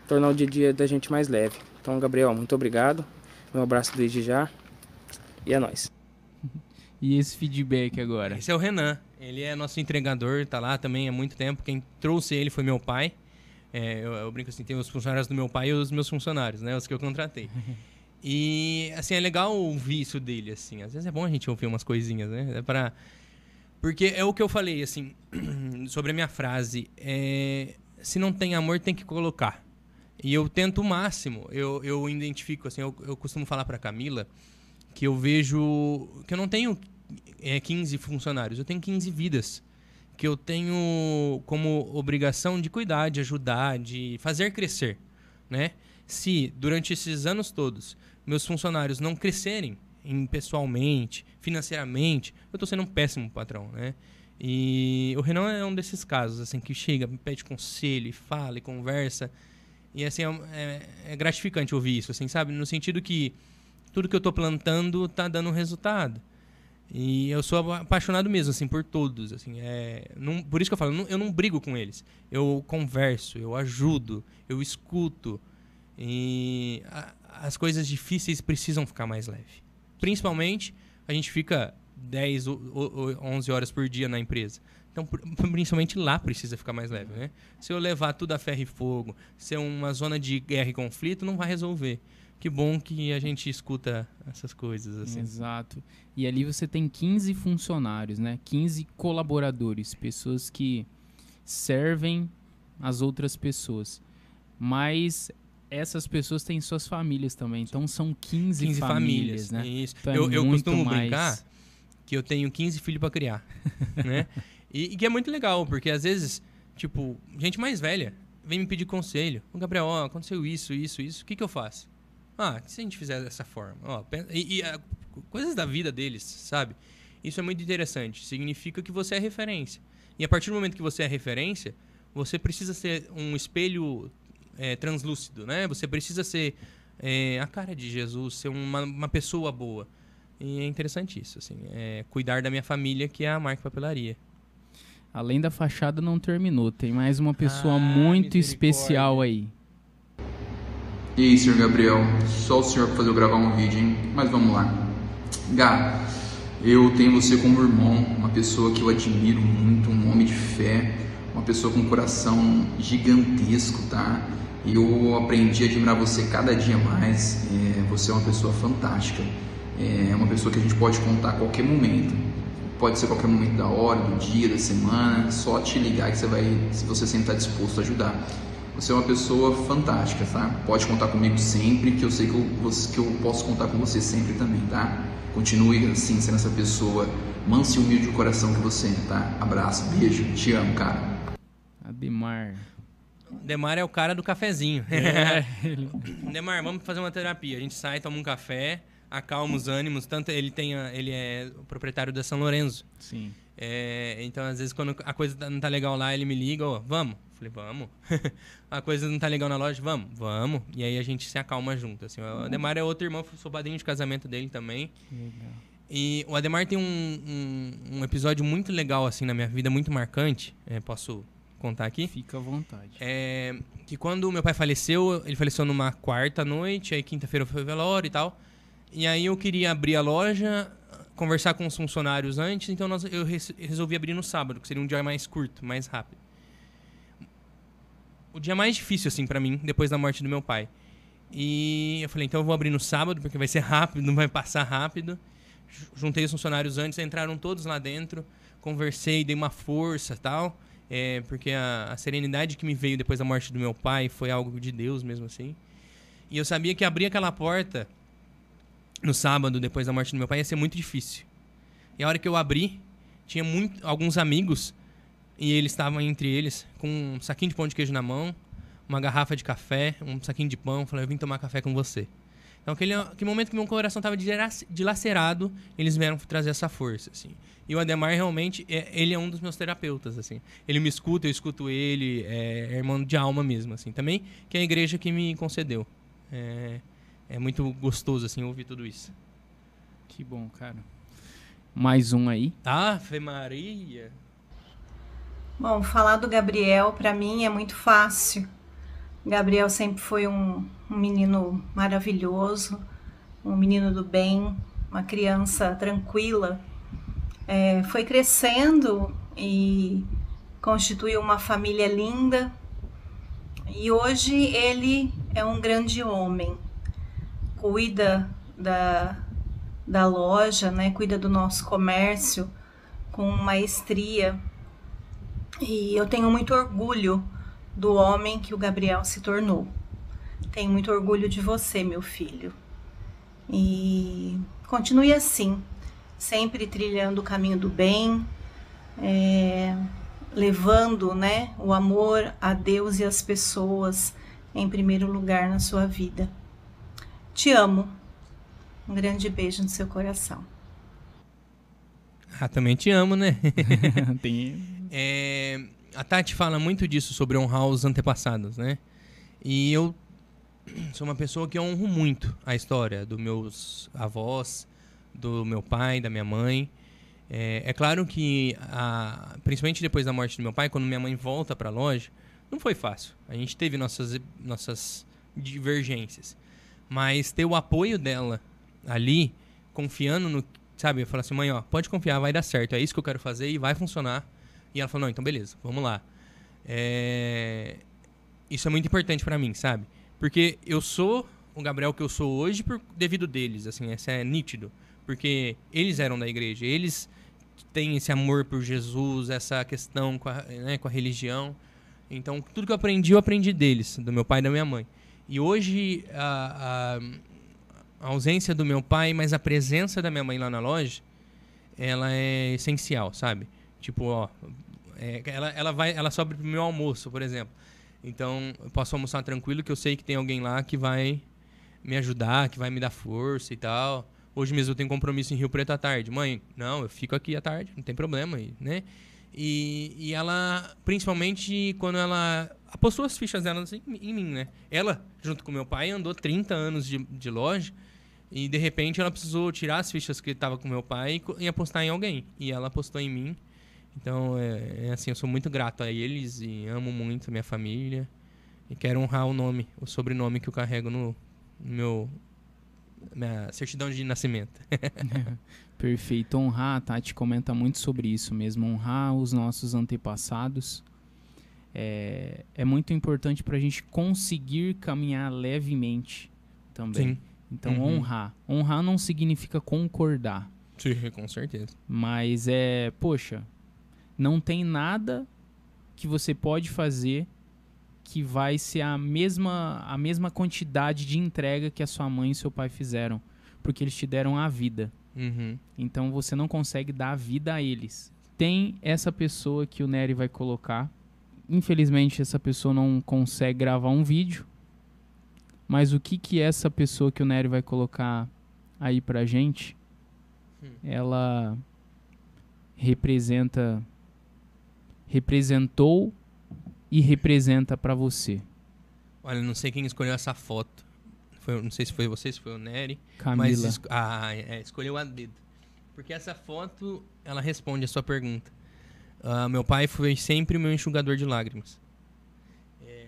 tornar o dia a dia da gente mais leve. Então, Gabriel, muito obrigado, meu abraço desde já e é nóis. E esse feedback agora? Esse é o Renan. Ele é nosso entregador, tá lá também há muito tempo. Quem trouxe ele foi meu pai. Eu brinco assim, tem os funcionários do meu pai e os meus funcionários, né? Os que eu contratei. E, assim, é legal ouvir isso dele, assim. Às vezes é bom a gente ouvir umas coisinhas, né? Porque é o que eu falei, assim, sobre a minha frase. Se não tem amor, tem que colocar. E eu tento o máximo. Eu identifico, assim, eu costumo falar pra Camila que eu vejo que eu não tenho 15 funcionários, eu tenho 15 vidas que eu tenho como obrigação de cuidar, de ajudar, de fazer crescer, né? Se durante esses anos todos meus funcionários não crescerem pessoalmente, financeiramente, eu estou sendo um péssimo patrão, né? E o Renan é um desses casos, assim, que chega, me pede conselho, e fala, e conversa, e assim, é gratificante ouvir isso, assim, sabe? No sentido que tudo que eu estou plantando está dando resultado. E eu sou apaixonado mesmo, assim, por todos, assim, por isso que eu falo, eu não brigo com eles. Eu converso, eu ajudo, eu escuto. E as coisas difíceis precisam ficar mais leve. Principalmente, a gente fica 10 ou 11 horas por dia na empresa. Então, principalmente lá precisa ficar mais leve, né? Se eu levar tudo a ferro e fogo, ser uma zona de guerra e conflito, não vai resolver. Que bom que a gente escuta essas coisas, assim. Exato. E ali você tem 15 funcionários, né? 15 colaboradores, pessoas que servem as outras pessoas. Mas essas pessoas têm suas famílias também. Então são 15 famílias, né? Isso. Então eu costumo brincar que eu tenho 15 filhos para criar, né? E que é muito legal, porque às vezes, tipo, gente mais velha vem me pedir conselho. Ô, Gabriel, aconteceu isso, o que eu faço? Se a gente fizer dessa forma? Coisas da vida deles, sabe? Isso é muito interessante. Significa que você é referência. E a partir do momento que você é referência, você precisa ser um espelho translúcido, né? Você precisa ser a cara de Jesus, ser uma pessoa boa. E é interessante isso, assim. Cuidar da minha família, que é a Mark Papelaria. Além da fachada, não terminou. Tem mais uma pessoa muito especial aí. E aí, senhor Gabriel, só o senhor para fazer eu gravar um vídeo, hein? Mas vamos lá. Gá, eu tenho você como irmão, uma pessoa que eu admiro muito, um homem de fé, uma pessoa com um coração gigantesco, tá? Eu aprendi a admirar você cada dia mais. Você é uma pessoa fantástica, é uma pessoa que a gente pode contar a qualquer momento. Pode ser qualquer momento da hora, do dia, da semana, só te ligar que você vai, se você sempre está disposto a ajudar. Você é uma pessoa fantástica, tá? Pode contar comigo sempre, que eu sei que eu posso contar com você sempre também, tá? Continue assim, sendo essa pessoa mansa e humilde de coração que você é, tá? Abraço, beijo, te amo, cara. Ademar. Demar é o cara do cafezinho. Demar, vamos fazer uma terapia. A gente sai, toma um café, acalma os ânimos. Tanto ele é o proprietário da São Lourenço. Sim. Então, às vezes, quando a coisa não tá legal lá, ele me liga, vamos. Falei, vamos. A coisa não tá legal na loja, vamos. E aí a gente se acalma junto. Assim. O Ademar é outro irmão, sou padrinho de casamento dele também. Legal. E o Ademar tem um episódio muito legal assim na minha vida, muito marcante. Posso contar aqui? Fica à vontade. Que quando meu pai faleceu, ele faleceu numa quarta noite, aí quinta-feira foi o velório e tal. E aí eu queria abrir a loja, conversar com os funcionários antes, então eu resolvi abrir no sábado, que seria um dia mais curto, mais rápido. O dia mais difícil, assim, pra mim, depois da morte do meu pai. E eu falei, então eu vou abrir no sábado, porque vai ser rápido, não vai passar rápido. Juntei os funcionários antes, entraram todos lá dentro, conversei, dei uma força e tal. Porque a serenidade que me veio depois da morte do meu pai foi algo de Deus mesmo, assim. E eu sabia que abrir aquela porta no sábado, depois da morte do meu pai, ia ser muito difícil. E a hora que eu abri, tinha alguns amigos... E eles estavam entre eles com um saquinho de pão de queijo na mão, uma garrafa de café, um saquinho de pão. Falei, eu vim tomar café com você. Então, aquele momento que meu coração estava dilacerado, eles vieram trazer essa força, assim. E o Ademar, realmente, ele é um dos meus terapeutas, assim. Ele me escuta, eu escuto ele, é irmão de alma mesmo, assim. Também, que é a igreja que me concedeu. É muito gostoso, assim, ouvir tudo isso. Que bom, cara. Mais um aí. Ave Maria... Bom, falar do Gabriel para mim é muito fácil. O Gabriel sempre foi um menino maravilhoso, um menino do bem, uma criança tranquila. Foi crescendo e constituiu uma família linda. E hoje ele é um grande homem. Cuida da loja, né? Cuida do nosso comércio com maestria. E eu tenho muito orgulho do homem que o Gabriel se tornou. Tenho muito orgulho de você, meu filho. E continue assim, sempre trilhando o caminho do bem, levando, né, o amor a Deus e às pessoas em primeiro lugar na sua vida. Te amo. Um grande beijo no seu coração. Também te amo, né? Tem... A Tati fala muito disso, sobre honrar os antepassados, né? E eu sou uma pessoa que honro muito a história dos meus avós, do meu pai, da minha mãe. É claro que, principalmente depois da morte do meu pai, quando minha mãe volta para a loja, não foi fácil. A gente teve nossas divergências. Mas ter o apoio dela ali, confiando no... Sabe, eu falo assim, mãe, pode confiar, vai dar certo. É isso que eu quero fazer e vai funcionar. E ela falou, não, então beleza, vamos lá. Isso é muito importante pra mim, sabe? Porque eu sou o Gabriel que eu sou hoje devido deles, assim, isso é nítido. Porque eles eram da igreja, eles têm esse amor por Jesus, essa questão com a religião. Então, tudo que eu aprendi deles, do meu pai e da minha mãe. E hoje, a ausência do meu pai, mas a presença da minha mãe lá na loja, ela é essencial, sabe? Tipo, ela sobe pro meu almoço, por exemplo. Então, eu posso almoçar tranquilo, que eu sei que tem alguém lá que vai me ajudar, que vai me dar força e tal. Hoje mesmo eu tenho compromisso em Rio Preto à tarde. Mãe, não, eu fico aqui à tarde, não tem problema, né? E ela, principalmente quando ela apostou as fichas dela em mim, né? Ela, junto com meu pai, andou 30 anos de loja e, de repente, ela precisou tirar as fichas que estava com meu pai e apostar em alguém. E ela apostou em mim. Então, assim, eu sou muito grato a eles e amo muito a minha família. E quero honrar o sobrenome que eu carrego no minha certidão de nascimento. Perfeito. Honrar, a Tati comenta muito sobre isso mesmo. Honrar os nossos antepassados é muito importante para a gente conseguir caminhar levemente também. Sim. Então, honrar. Honrar não significa concordar. Sim, com certeza. Mas poxa, não tem nada que você pode fazer que vai ser a mesma quantidade de entrega que a sua mãe e seu pai fizeram. Porque eles te deram a vida. Então, você não consegue dar a vida a eles. Tem essa pessoa que o Nery vai colocar. Infelizmente, essa pessoa não consegue gravar um vídeo. Mas o que essa pessoa que o Nery vai colocar aí pra gente, ela representou e representa pra você? Olha, não sei quem escolheu essa foto. Não sei se foi você, se foi o Nery. Camila. Mas escolheu a dedo. Porque essa foto, ela responde a sua pergunta. Meu pai foi sempre o meu enxugador de lágrimas.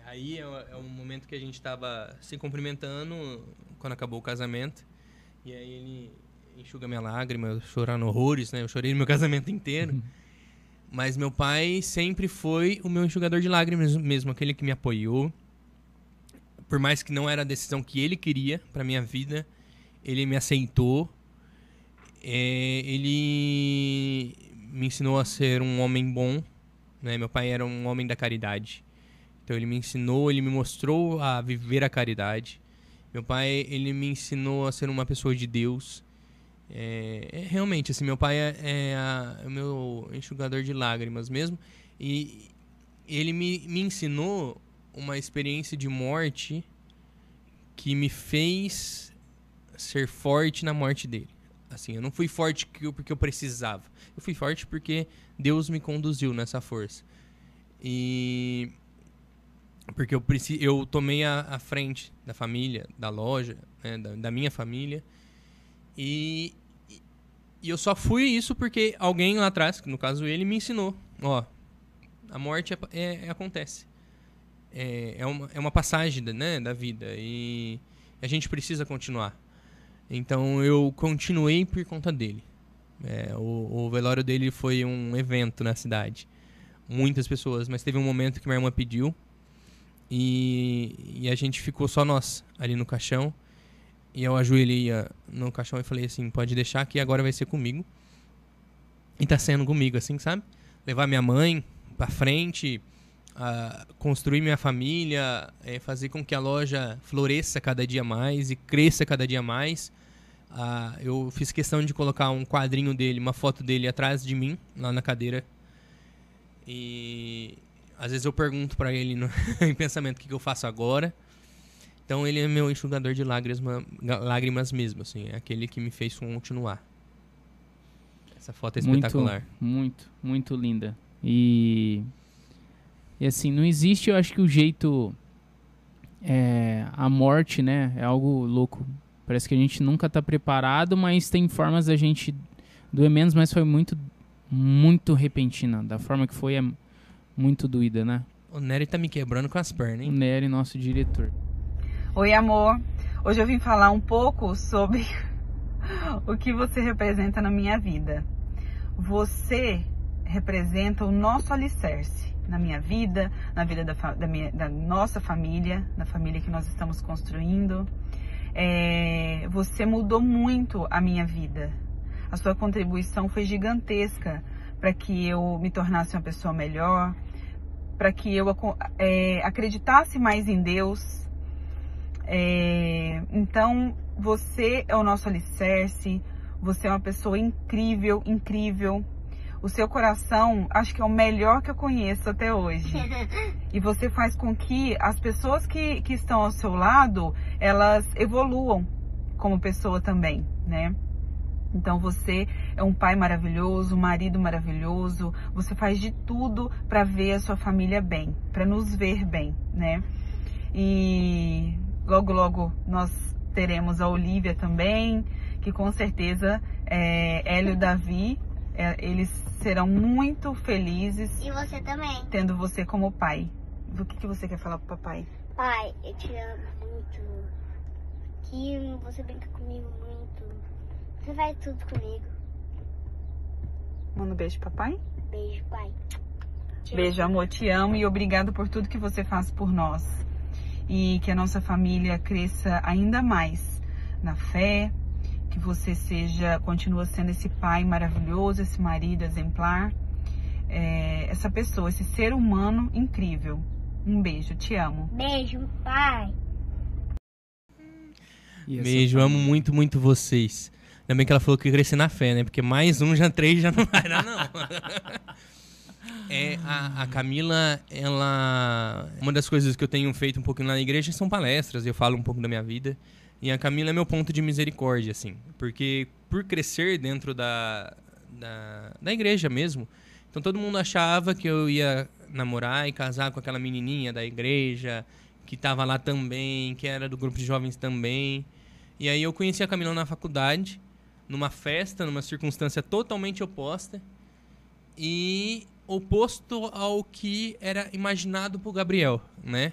Aí é um momento que a gente estava se cumprimentando quando acabou o casamento. E aí ele enxuga minha lágrima, eu chorando horrores, né? Eu chorei no meu casamento inteiro. Mas meu pai sempre foi o meu enxugador de lágrimas mesmo, aquele que me apoiou. Por mais que não era a decisão que ele queria para minha vida, ele me aceitou. Ele me ensinou a ser um homem bom, né? Meu pai era um homem da caridade. Então ele me ensinou, ele me mostrou a viver a caridade. Meu pai, ele me ensinou a ser uma pessoa de Deus. Realmente, assim, meu pai é o meu enxugador de lágrimas mesmo. E ele me ensinou uma experiência de morte que me fez ser forte na morte dele. Assim, eu não fui forte porque eu precisava. Eu fui forte porque Deus me conduziu nessa força. E porque eu tomei a frente da família, da loja, né, da minha família. E eu só fui isso porque alguém lá atrás, no caso ele, me ensinou. A morte acontece. É uma passagem, né, da vida. E a gente precisa continuar. Então eu continuei por conta dele. O velório dele foi um evento na cidade. Muitas pessoas, mas teve um momento que minha irmã pediu. E a gente ficou só nós ali no caixão. E eu ajoelhei no caixão e falei assim: pode deixar que agora vai ser comigo. E tá sendo comigo, assim, sabe? Levar minha mãe pra frente, construir minha família, fazer com que a loja floresça cada dia mais e cresça cada dia mais. Eu fiz questão de colocar um quadrinho dele, uma foto dele atrás de mim, lá na cadeira. E às vezes eu pergunto pra ele em pensamento o que eu faço agora. Então ele é meu enxugador de lágrimas mesmo, assim, é aquele que me fez continuar. Essa foto é espetacular. Muito, muito linda. E assim, não existe, eu acho que o jeito... a morte, né, é algo louco. Parece que a gente nunca tá preparado, mas tem formas da gente doer menos, mas foi muito, muito repentina. Da forma que foi, é muito doída, né? O Nery tá me quebrando com as pernas, hein? O Nery, nosso diretor. Oi, amor. Hoje eu vim falar um pouco sobre o que você representa na minha vida. Você representa o nosso alicerce na minha vida, na vida da nossa família, da família que nós estamos construindo. Você mudou muito a minha vida. A sua contribuição foi gigantesca para que eu me tornasse uma pessoa melhor, para que eu acreditasse mais em Deus. Então, você é o nosso alicerce, você é uma pessoa incrível, incrível. O seu coração, acho que é o melhor que eu conheço até hoje. E você faz com que as pessoas que estão ao seu lado, elas evoluam como pessoa também, né? Então você é um pai maravilhoso, um marido maravilhoso, você faz de tudo para ver a sua família bem, para nos ver bem, né? E logo, logo nós teremos a Olivia também, que com certeza Hélio e Davi, eles serão muito felizes. E você também. Tendo você como pai. O que você quer falar pro papai? Pai, eu te amo muito. Que você brinca comigo muito. Você faz tudo comigo. Manda um beijo, papai. Beijo, pai. Beijo, amor, te amo e obrigado por tudo que você faz por nós. E que a nossa família cresça ainda mais na fé, que você continua sendo esse pai maravilhoso, esse marido exemplar, essa pessoa, esse ser humano incrível. Um beijo, te amo. Beijo, pai. Beijo, amo muito, muito vocês. Ainda bem que ela falou que ia crescer na fé, né? Porque mais um, já 3 já não vai dar, não. A Camila, uma das coisas que eu tenho feito um pouquinho lá na igreja são palestras, eu falo um pouco da minha vida. E a Camila é meu ponto de misericórdia, assim. Porque por crescer dentro da igreja mesmo, então todo mundo achava que eu ia namorar e casar com aquela menininha da igreja, que estava lá também, que era do grupo de jovens também. E aí eu conheci a Camila na faculdade, numa festa, numa circunstância totalmente oposta. E oposto ao que era imaginado por Gabriel, né?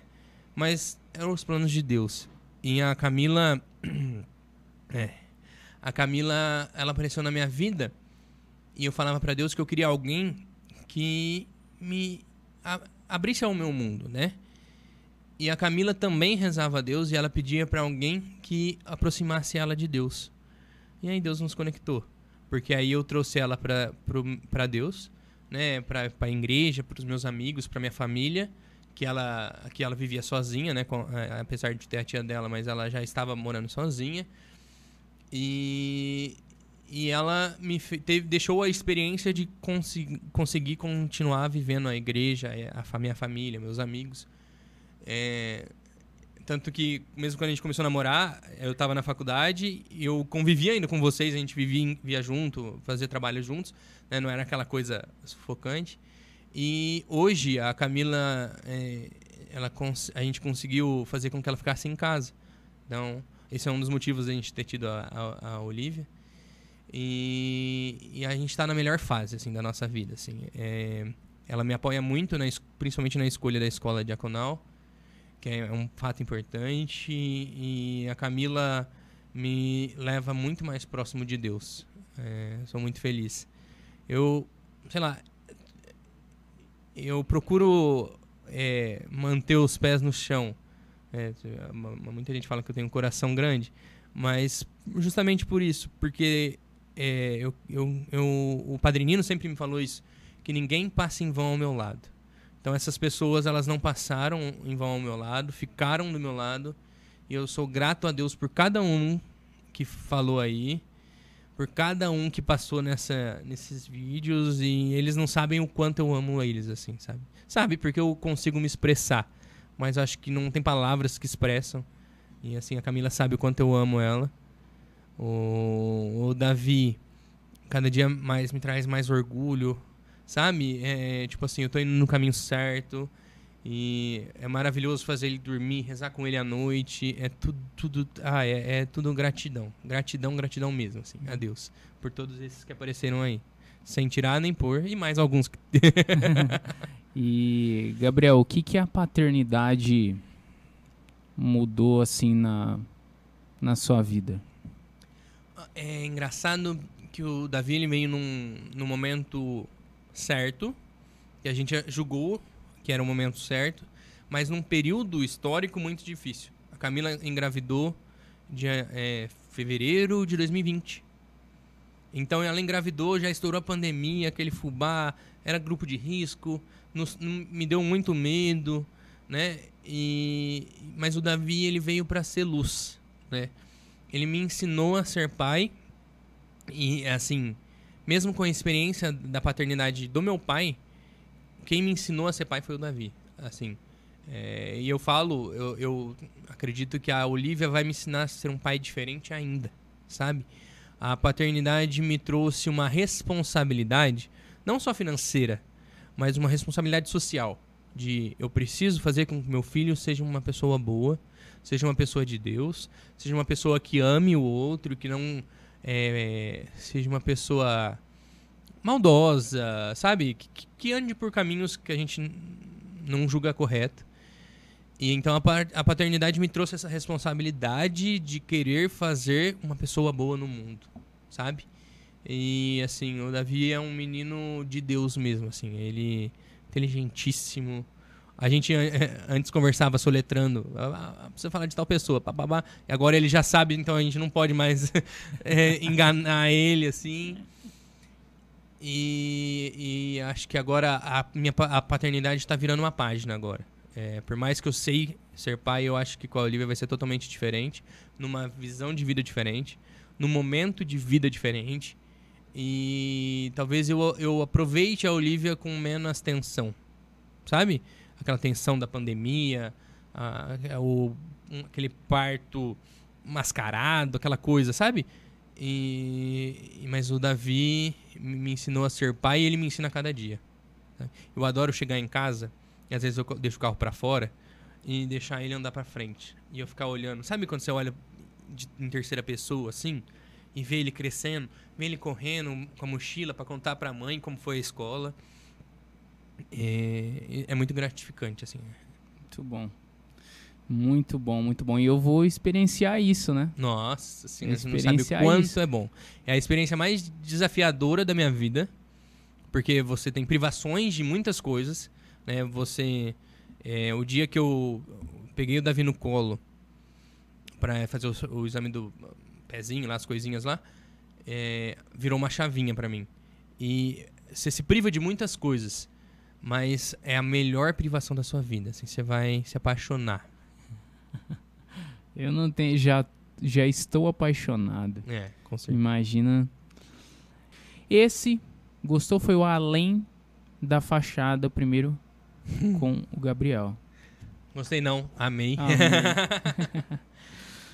Mas eram os planos de Deus. E a Camila... ela apareceu na minha vida e eu falava pra Deus que eu queria alguém que me abrisse ao meu mundo, né? E a Camila também rezava a Deus e ela pedia pra alguém que aproximasse ela de Deus. E aí Deus nos conectou. Porque aí eu trouxe ela pra Deus, né? Pra igreja, pros meus amigos, pra minha família, que ela vivia sozinha, né? Apesar de ter a tia dela, mas ela já estava morando sozinha. E ela deixou a experiência de conseguir continuar vivendo a igreja, minha família, meus amigos. Tanto que, mesmo quando a gente começou a namorar, eu estava na faculdade, eu convivia ainda com vocês, a gente vivia junto, fazia trabalho juntos, né? Não era aquela coisa sufocante. E hoje a Camila, a gente conseguiu fazer com que ela ficasse em casa. Então, esse é um dos motivos da gente ter tido a Olivia. E a gente está na melhor fase, assim, da nossa vida, assim. Ela me apoia muito, principalmente na escolha da escola diaconal, que é um fato importante. E a Camila me leva muito mais próximo de Deus. Sou muito feliz. Eu procuro manter os pés no chão. Muita gente fala que eu tenho um coração grande, mas justamente por isso, porque o Padre Nino sempre me falou isso, que ninguém passa em vão ao meu lado. Então essas pessoas, elas não passaram em vão ao meu lado, ficaram do meu lado, e eu sou grato a Deus por cada um que falou aí, por cada um que passou nesses vídeos, e eles não sabem o quanto eu amo eles, assim, sabe? Sabe, porque eu consigo me expressar, mas acho que não tem palavras que expressam. E assim, a Camila sabe o quanto eu amo ela. O Davi, cada dia mais me traz mais orgulho, sabe? Tipo assim, eu tô indo no caminho certo. E é maravilhoso fazer ele dormir, rezar com ele à noite. É tudo gratidão. Gratidão mesmo, assim, a Deus. Por todos esses que apareceram aí. Sem tirar nem pôr, e mais alguns. E, Gabriel, o que a paternidade mudou, assim, na sua vida? É engraçado que o Davi, ele veio num momento certo, que a gente julgou que era o momento certo, mas num período histórico muito difícil. A Camila engravidou em fevereiro de 2020. Então ela engravidou, já estourou a pandemia, aquele fubá, era grupo de risco, me deu muito medo, né? Mas o Davi, ele veio para ser luz, né? Ele me ensinou a ser pai e, assim, mesmo com a experiência da paternidade do meu pai, quem me ensinou a ser pai foi o Davi, assim. E eu acredito que a Olivia vai me ensinar a ser um pai diferente ainda, sabe? A paternidade me trouxe uma responsabilidade, não só financeira, mas uma responsabilidade social. Eu preciso fazer com que meu filho seja uma pessoa boa, seja uma pessoa de Deus, seja uma pessoa que ame o outro, que não seja uma pessoa maldosa, sabe? Que ande por caminhos que a gente não julga correto. E então a paternidade me trouxe essa responsabilidade de querer fazer uma pessoa boa no mundo, sabe? E assim, o Davi é um menino de Deus mesmo, assim, ele é inteligentíssimo. A gente antes conversava soletrando, precisa falar de tal pessoa, papabá, e agora ele já sabe, então a gente não pode mais enganar ele, assim. E acho que agora a paternidade está virando uma página agora. Por mais que eu sei ser pai, eu acho que com a Olivia vai ser totalmente diferente, numa visão de vida diferente, num momento de vida diferente. E talvez eu aproveite a Olivia com menos tensão, sabe? Aquela tensão da pandemia, aquele parto mascarado, aquela coisa, sabe? Mas o Davi me ensinou a ser pai e ele me ensina a cada dia. Eu adoro chegar em casa e às vezes eu deixo o carro pra fora e deixar ele andar pra frente. E eu ficar olhando. Sabe quando você olha em terceira pessoa, assim? E vê ele crescendo, vê ele correndo com a mochila pra contar pra mãe como foi a escola. É muito gratificante, assim. Muito bom. Muito bom, muito bom. E eu vou experienciar isso, né? Nossa senhora, você não sabe o quanto é bom. É a experiência mais desafiadora da minha vida, porque você tem privações de muitas coisas, né? O dia que eu peguei o Davi no colo pra fazer o exame do pezinho lá, as coisinhas lá, virou uma chavinha pra mim. E você se priva de muitas coisas, mas é a melhor privação da sua vida, assim, você vai se apaixonar. Eu não tenho, já estou apaixonado. Com certeza. Imagina. Esse gostou foi o além da fachada primeiro com o Gabriel. Gostei não, amei.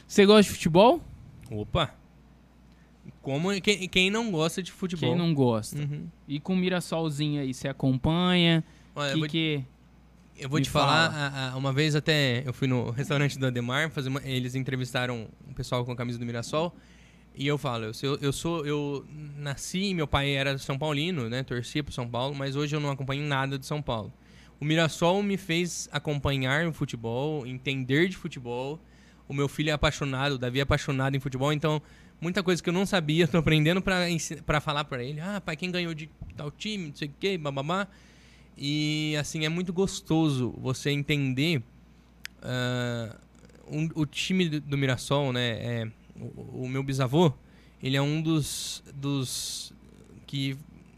Você gosta de futebol? Opa. Quem não gosta de futebol? Quem não gosta. Uhum. E com o Mirassolzinho aí, você acompanha? Olha, eu vou te falar, uma vez até eu fui no restaurante do Ademar, eles entrevistaram um pessoal com a camisa do Mirassol, e eu falo, eu nasci, meu pai era São Paulino, né, torcia pro São Paulo, mas hoje eu não acompanho nada de São Paulo. O Mirassol me fez acompanhar o futebol, entender de futebol, o meu filho é apaixonado, o Davi é apaixonado em futebol, então muita coisa que eu não sabia, tô aprendendo pra falar pra ele, pai, quem ganhou de tal time, não sei o que, bababá. E, assim, é muito gostoso você entender o time do Mirassol, né? O meu bisavô, ele é um dos que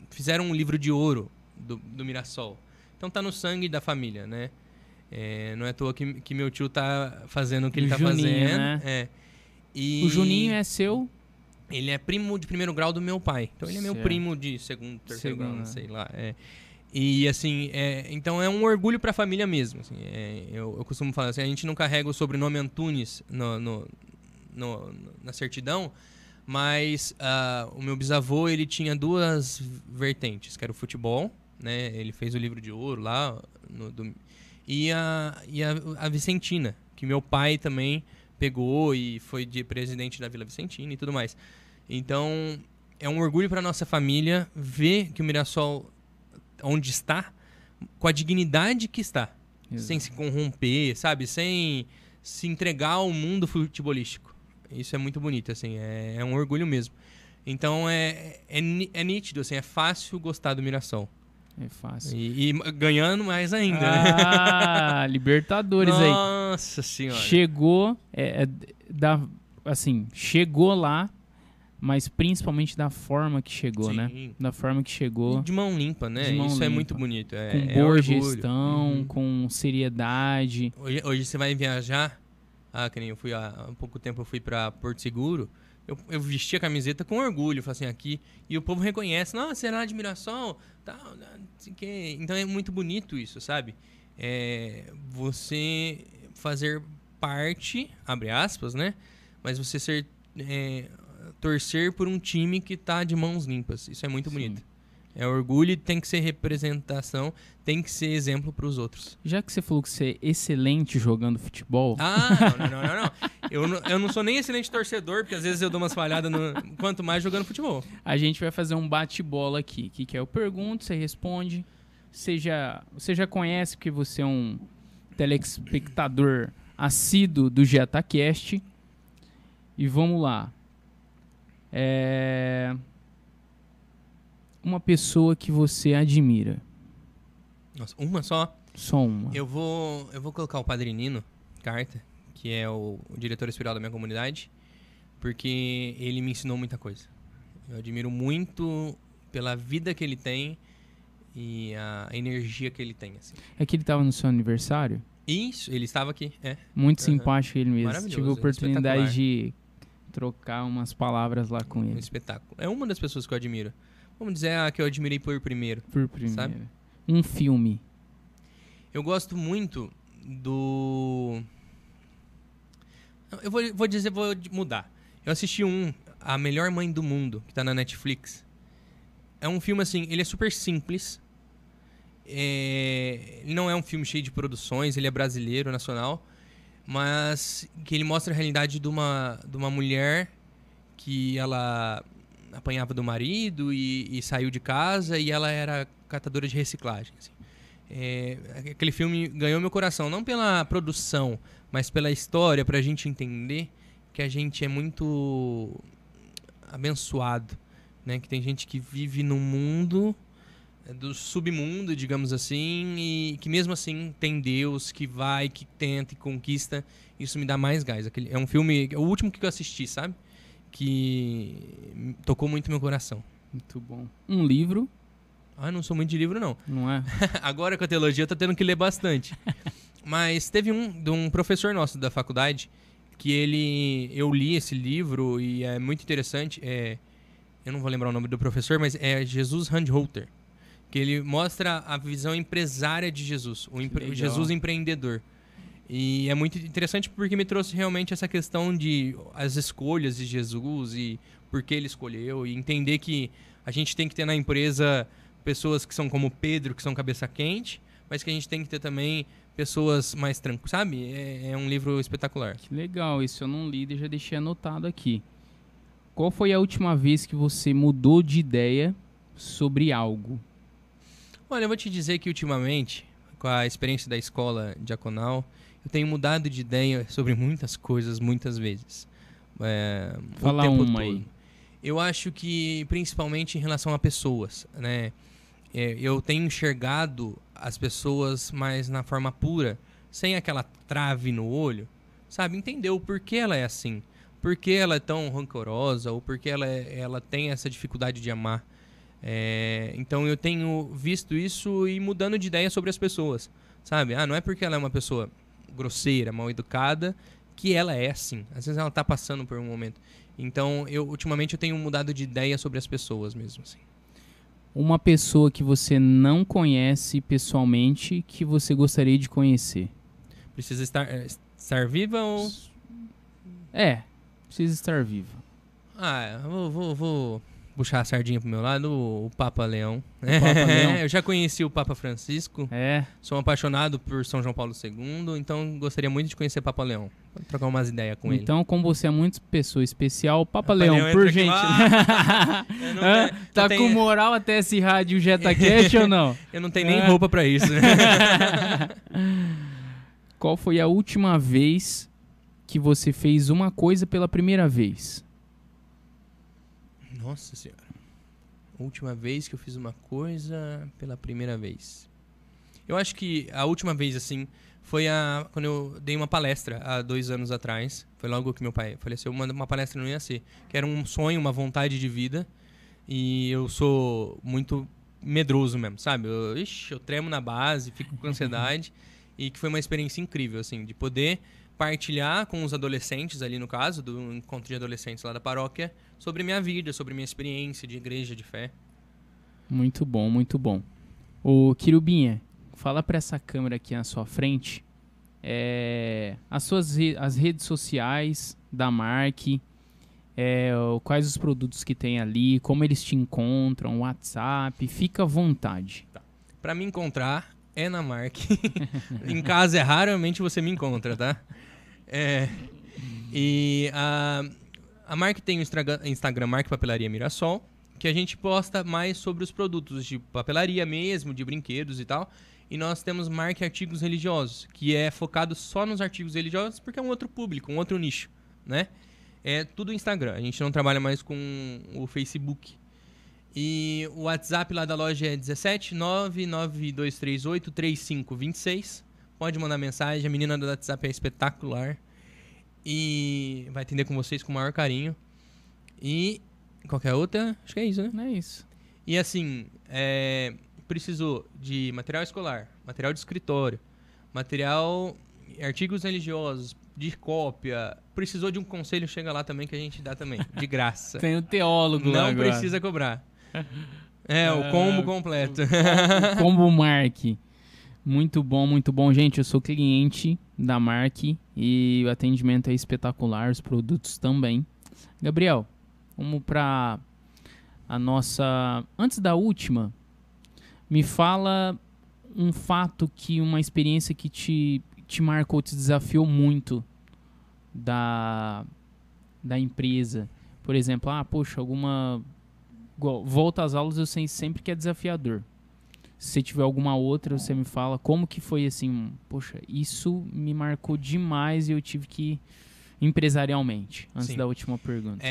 fizeram um livro de ouro do Mirassol. Então tá no sangue da família, né? Não é à toa que meu tio tá fazendo o que ele tá fazendo. Né? O Juninho é seu? Ele é primo de primeiro grau do meu pai. Então ele é meu primo de segundo, terceiro grau, não sei lá. E assim, então é um orgulho pra família mesmo. Assim, eu costumo falar assim, a gente não carrega o sobrenome Antunes na certidão, mas o meu bisavô, ele tinha duas vertentes, que era o futebol, né? Ele fez o livro de ouro lá, e a Vicentina, que meu pai também pegou e foi de presidente da Vila Vicentina e tudo mais. Então, é um orgulho pra nossa família ver que o Mirassol onde está, com a dignidade que está. Exato. Sem se corromper, sabe? Sem se entregar ao mundo futebolístico. Isso é muito bonito, assim, é um orgulho mesmo. Então é nítido, assim, é fácil gostar do Mirassol. É fácil. E ganhando mais ainda. Né? Libertadores aí. Nossa senhora. Chegou, chegou lá, mas principalmente da forma que chegou, sim, né? Da forma que chegou. E de mão limpa, né? Isso limpa. É muito bonito. Com boa gestão, com seriedade. Hoje você vai viajar. Que nem eu fui há pouco tempo, eu fui pra Porto Seguro. Eu vesti a camiseta com orgulho, falei assim, aqui. E o povo reconhece, nossa, você é lá de Mirassol, tal, não sei o quê. Então é muito bonito isso, sabe? Você fazer parte, abre aspas, né? Mas você torcer por um time que tá de mãos limpas. Isso é muito bonito. É orgulho, tem que ser representação, tem que ser exemplo para os outros. Já que você falou que você é excelente jogando futebol... Não. Eu não sou nem excelente torcedor, porque às vezes eu dou umas falhadas, quanto mais jogando futebol. A gente vai fazer um bate-bola aqui. Que eu pergunto, você responde. Você já conhece, porque você é um telespectador assíduo do JetaCast. E vamos lá. Uma pessoa que você admira. Nossa, uma só? Só uma. Eu vou colocar o Padre Nino Carter, que é o diretor espiritual da minha comunidade, porque ele me ensinou muita coisa. Eu admiro muito pela vida que ele tem e a energia que ele tem. Assim. É que ele estava no seu aniversário? Isso, ele estava aqui, Muito simpático ele mesmo. Maravilhoso, Tive a oportunidade de trocar umas palavras lá com ele. Um espetáculo. É uma das pessoas que eu admiro. Vamos dizer a que eu admirei por primeiro. Por primeiro. Sabe? Um filme. Eu gosto muito do... Eu vou mudar. Eu assisti A Melhor Mãe do Mundo, que tá na Netflix. É um filme, assim, ele é super simples. Ele não é um filme cheio de produções, ele é brasileiro, nacional. Mas que ele mostra a realidade de uma mulher que ela apanhava do marido e saiu de casa e ela era catadora de reciclagem. Assim. Aquele filme ganhou meu coração, não pela produção, mas pela história, pra gente entender que a gente é muito abençoado, né? Que tem gente que vive num mundo do submundo, digamos assim, e que mesmo assim tem Deus que vai, que tenta e conquista. Isso me dá mais gás. É um filme, o último que eu assisti, sabe? Que tocou muito meu coração. Muito bom. Um livro? Ah, não sou muito de livro, não. Não é? Agora com a teologia eu tô tendo que ler bastante. Mas teve de um professor nosso da faculdade que eu li esse livro e é muito interessante. Eu não vou lembrar o nome do professor, mas é Jesus Handholter, que ele mostra a visão empresária de Jesus, o Jesus empreendedor. E é muito interessante porque me trouxe realmente essa questão de as escolhas de Jesus e por que ele escolheu, e entender que a gente tem que ter na empresa pessoas que são como Pedro, que são cabeça quente, mas que a gente tem que ter também pessoas mais tranquilas, sabe? É um livro espetacular. Que legal, isso eu não li e já deixei anotado aqui. Qual foi a última vez que você mudou de ideia sobre algo? Olha, eu vou te dizer que ultimamente, com a experiência da escola diaconal, eu tenho mudado de ideia sobre muitas coisas, muitas vezes. Fala uma aí. Eu acho que, principalmente em relação a pessoas, né? Eu tenho enxergado as pessoas mais na forma pura, sem aquela trave no olho, sabe? Entender o porquê ela é assim, por que ela é tão rancorosa, ou por que ela tem essa dificuldade de amar. Então eu tenho visto isso e mudando de ideia sobre as pessoas, sabe? Não é porque ela é uma pessoa grosseira, mal educada, que ela é assim. Às vezes ela tá passando por um momento. Então, ultimamente eu tenho mudado de ideia sobre as pessoas mesmo, assim. Uma pessoa que você não conhece pessoalmente que você gostaria de conhecer? Precisa estar viva ou... Precisa estar viva. Eu vou puxar a sardinha pro meu lado, o Papa Leão. Papa Leão. Eu já conheci o Papa Francisco. Sou apaixonado por São João Paulo II, então gostaria muito de conhecer o Papa Leão. Vou trocar umas ideias com ele. Então, como você é muito pessoa especial, Papa Leão, por gente. Tá com moral até esse rádio JetaCast ou não? Eu não tenho nem roupa pra isso. Qual foi a última vez que você fez uma coisa pela primeira vez? Nossa senhora. Última vez que eu fiz uma coisa pela primeira vez. Eu acho que a última vez, assim, foi quando eu dei uma palestra há 2 anos atrás. Foi logo que meu pai faleceu. Uma palestra no IAC, que era um sonho, uma vontade de vida. E eu sou muito medroso mesmo, sabe? Eu tremo na base, fico com ansiedade. E que foi uma experiência incrível, assim, de poder partilhar com os adolescentes ali, no caso, do encontro de adolescentes lá da paróquia, sobre minha vida, sobre minha experiência de igreja, de fé. Muito bom, muito bom. Ô, Quirubinha, fala para essa câmera aqui na sua frente as redes sociais da Mark, quais os produtos que tem ali, como eles te encontram, WhatsApp, fica à vontade. Tá. Para me encontrar é na Mark. Em casa raramente você me encontra, tá? E a Mark tem o Instagram Mark Papelaria Mirassol, que a gente posta mais sobre os produtos de papelaria mesmo, de brinquedos e tal. E nós temos marca artigos religiosos, que é focado só nos artigos religiosos, porque é um outro público, um outro nicho, né? É tudo Instagram, a gente não trabalha mais com o Facebook. E o WhatsApp lá da loja é 17992383526. Pode mandar mensagem, a menina do WhatsApp é espetacular. E vai atender com vocês com o maior carinho. E qualquer outra, acho que é isso, né? É isso. E assim, precisou de material escolar, material de escritório, material, artigos religiosos, de cópia. Precisou de um conselho, chega lá também que a gente dá também, de graça. Tem o teólogo lá Não agora. precisa cobrar. O combo completo. O combo Mark. Muito bom. Gente, eu sou cliente da Mark e o atendimento é espetacular, os produtos também. Gabriel, vamos para a nossa... Antes da última, me fala um fato uma experiência que te marcou, te desafiou muito da empresa. Por exemplo, alguma... Volta às aulas eu sei sempre que é desafiador. Se você tiver alguma outra, você me fala como que foi assim, poxa, isso me marcou demais e eu tive que empresarialmente, antes da última pergunta.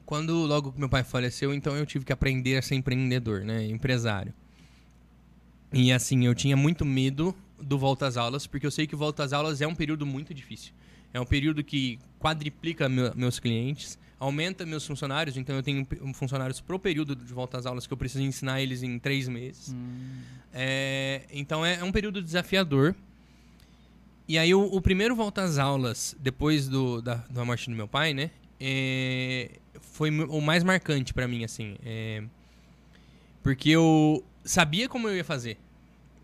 Quando logo que meu pai faleceu, então eu tive que aprender a ser empreendedor, né, empresário. E assim, eu tinha muito medo do volta às aulas, porque eu sei que o volta às aulas é um período muito difícil. É um período que quadriplica meus clientes, aumenta meus funcionários, então eu tenho funcionários pro período de volta às aulas que eu preciso ensinar eles em 3 meses. Então é um período desafiador. E aí o primeiro volta às aulas, depois da morte do meu pai, né, foi o mais marcante pra mim, assim. Porque eu sabia como eu ia fazer,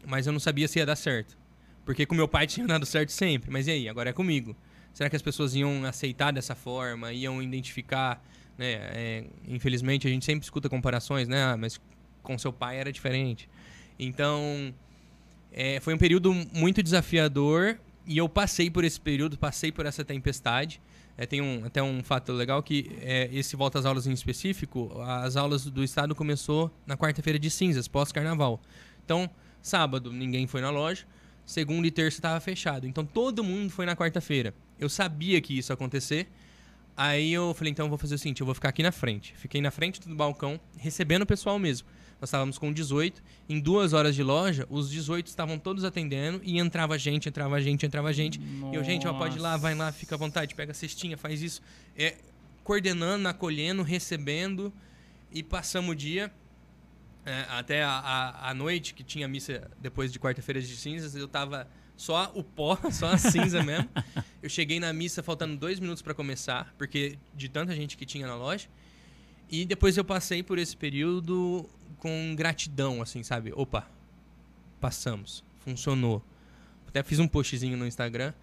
mas eu não sabia se ia dar certo. Porque com meu pai tinha dado certo sempre, mas e aí, agora é comigo. Será que as pessoas iam aceitar dessa forma, iam identificar, né? Infelizmente, a gente sempre escuta comparações, né? Mas com seu pai era diferente. Então, foi um período muito desafiador e eu passei por esse período, passei por essa tempestade. Tem até um fato legal que esse volta às aulas em específico, as aulas do estado começou na quarta-feira de cinzas, pós-carnaval. Então, sábado ninguém foi na loja, segunda e terça estava fechado. Então todo mundo foi na quarta-feira. Eu sabia que isso ia acontecer. Aí eu falei, então eu vou fazer o seguinte, eu vou ficar aqui na frente. Fiquei na frente do balcão, recebendo o pessoal mesmo. Nós estávamos com 18. Em 2 horas de loja, os 18 estavam todos atendendo e entrava gente. Nossa. E eu, gente, pode ir lá, vai lá, fica à vontade, pega a cestinha, faz isso. Coordenando, acolhendo, recebendo. E passamos o dia... até a noite, que tinha missa depois de quarta-feira de cinzas, eu tava só o pó, só a cinza mesmo. Eu cheguei na missa faltando 2 minutos para começar, porque de tanta gente que tinha na loja. E depois eu passei por esse período com gratidão, assim, sabe? Opa, passamos, funcionou. Até fiz um postzinho no Instagram.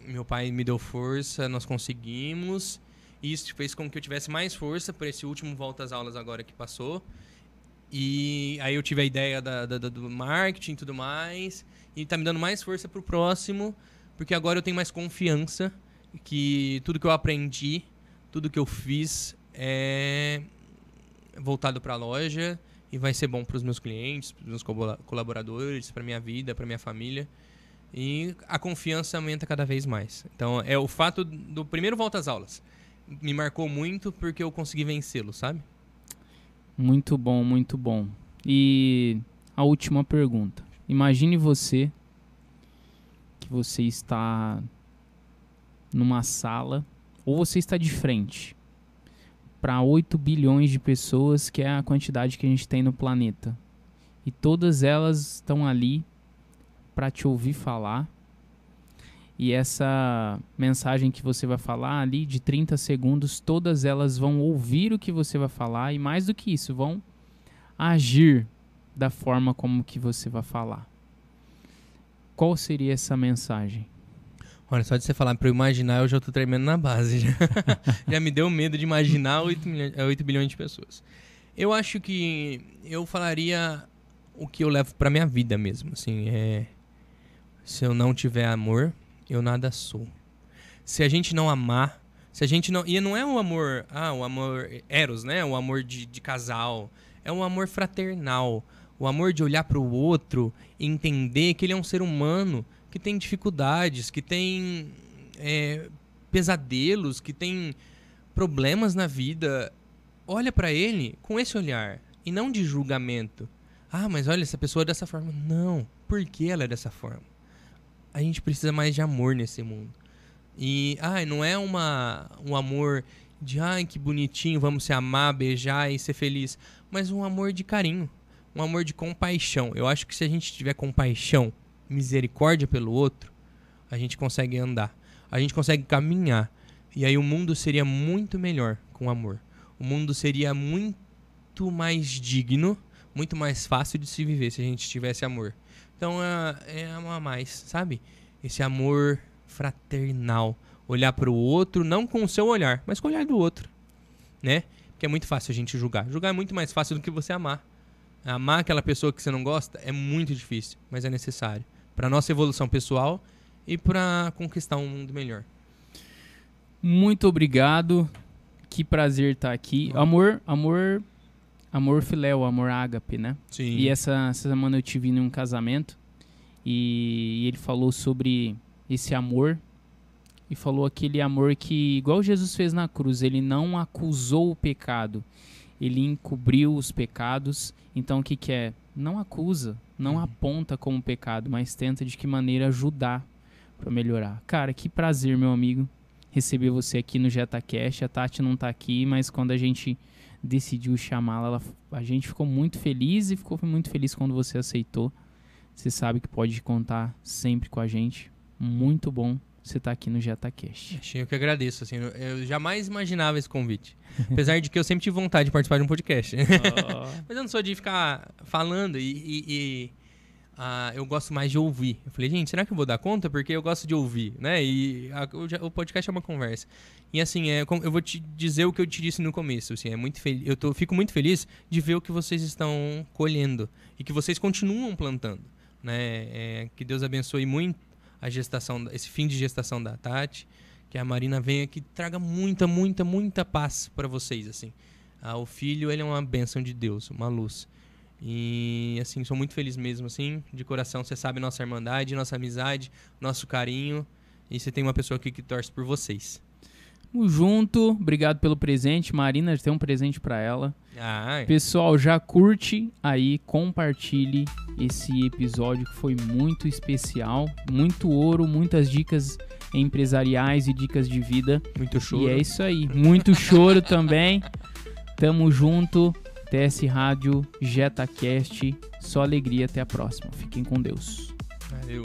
Meu pai me deu força, nós conseguimos... Isso fez com que eu tivesse mais força para esse último volta às aulas agora que passou. E aí eu tive a ideia do marketing e tudo mais. E tá me dando mais força pro próximo, porque agora eu tenho mais confiança que tudo que eu aprendi, tudo que eu fiz é voltado para a loja e vai ser bom para os meus clientes, para os meus colaboradores, para minha vida, para minha família. E a confiança aumenta cada vez mais. Então é o fato do primeiro volta às aulas. Me marcou muito porque eu consegui vencê-lo, sabe? Muito bom, muito bom. E a última pergunta. Imagine que você está numa sala ou você está de frente para 8 bilhões de pessoas, que é a quantidade que a gente tem no planeta. E todas elas estão ali para te ouvir falar. E essa mensagem que você vai falar ali de 30 segundos, todas elas vão ouvir o que você vai falar e mais do que isso, vão agir da forma como que você vai falar. Qual seria essa mensagem? Olha, só de você falar para eu imaginar, eu já tô tremendo na base. Já me deu medo de imaginar 8 bilhões de pessoas. Eu acho que eu falaria o que eu levo para minha vida mesmo. Assim, se eu não tiver amor, eu nada sou. Se a gente não amar, Se a gente não... E não é um amor... o amor eros, né? O amor de casal. É um amor fraternal. O amor de olhar para o outro e entender que ele é um ser humano que tem dificuldades, que tem pesadelos, que tem problemas na vida. Olha para ele com esse olhar e não de julgamento. Mas olha, essa pessoa é dessa forma. Não. Por que ela é dessa forma? A gente precisa mais de amor nesse mundo. E não é um amor de que bonitinho, vamos se amar, beijar e ser feliz. Mas um amor de carinho. Um amor de compaixão. Eu acho que se a gente tiver compaixão, misericórdia pelo outro, a gente consegue andar. A gente consegue caminhar. E aí o mundo seria muito melhor com amor. O mundo seria muito mais digno, muito mais fácil de se viver se a gente tivesse amor. Então é amar mais, sabe? Esse amor fraternal. Olhar para o outro, não com o seu olhar, mas com o olhar do outro. Né? Porque é muito fácil a gente julgar. Julgar é muito mais fácil do que você amar. Amar aquela pessoa que você não gosta é muito difícil, mas é necessário. Para nossa evolução pessoal e para conquistar um mundo melhor. Muito obrigado. Que prazer estar aqui. Amor filéu, amor ágape, né? Sim. E essa semana eu tive em um casamento e ele falou sobre esse amor e falou aquele amor que, igual Jesus fez na cruz, ele não acusou o pecado, ele encobriu os pecados. Então o que é? Não acusa, não aponta como pecado, mas tenta de que maneira ajudar para melhorar. Cara, que prazer, meu amigo, receber você aqui no JetaCast. A Tati não tá aqui, mas quando a gente decidiu chamá-la, a gente ficou muito feliz e ficou muito feliz quando você aceitou. Você sabe que pode contar sempre com a gente. Muito bom você estar aqui no JetaCast. Eu que agradeço, assim, eu jamais imaginava esse convite. Apesar de que eu sempre tive vontade de participar de um podcast. Mas eu não sou de ficar falando eu gosto mais de ouvir. Eu falei, gente, será que eu vou dar conta? Porque eu gosto de ouvir, né? E o podcast é uma conversa. E assim, eu vou te dizer o que eu te disse no começo. Assim, fico muito feliz de ver o que vocês estão colhendo e que vocês continuam plantando, né? Que Deus abençoe muito a gestação, esse fim de gestação da Tati, que a Marina venha que traga muita, muita, muita paz para vocês, assim. O filho, ele é uma bênção de Deus, uma luz. E, assim, sou muito feliz mesmo, assim, de coração. Você sabe nossa irmandade, nossa amizade, nosso carinho. E você tem uma pessoa aqui que torce por vocês. Tamo junto. Obrigado pelo presente. Marina, tem um presente pra ela. Pessoal, já curte aí, compartilhe esse episódio que foi muito especial. Muito ouro, muitas dicas empresariais e dicas de vida. Muito choro. E é isso aí. Muito choro também. Tamo junto. TS Rádio, JetaCast. Só alegria. Até a próxima. Fiquem com Deus. Valeu.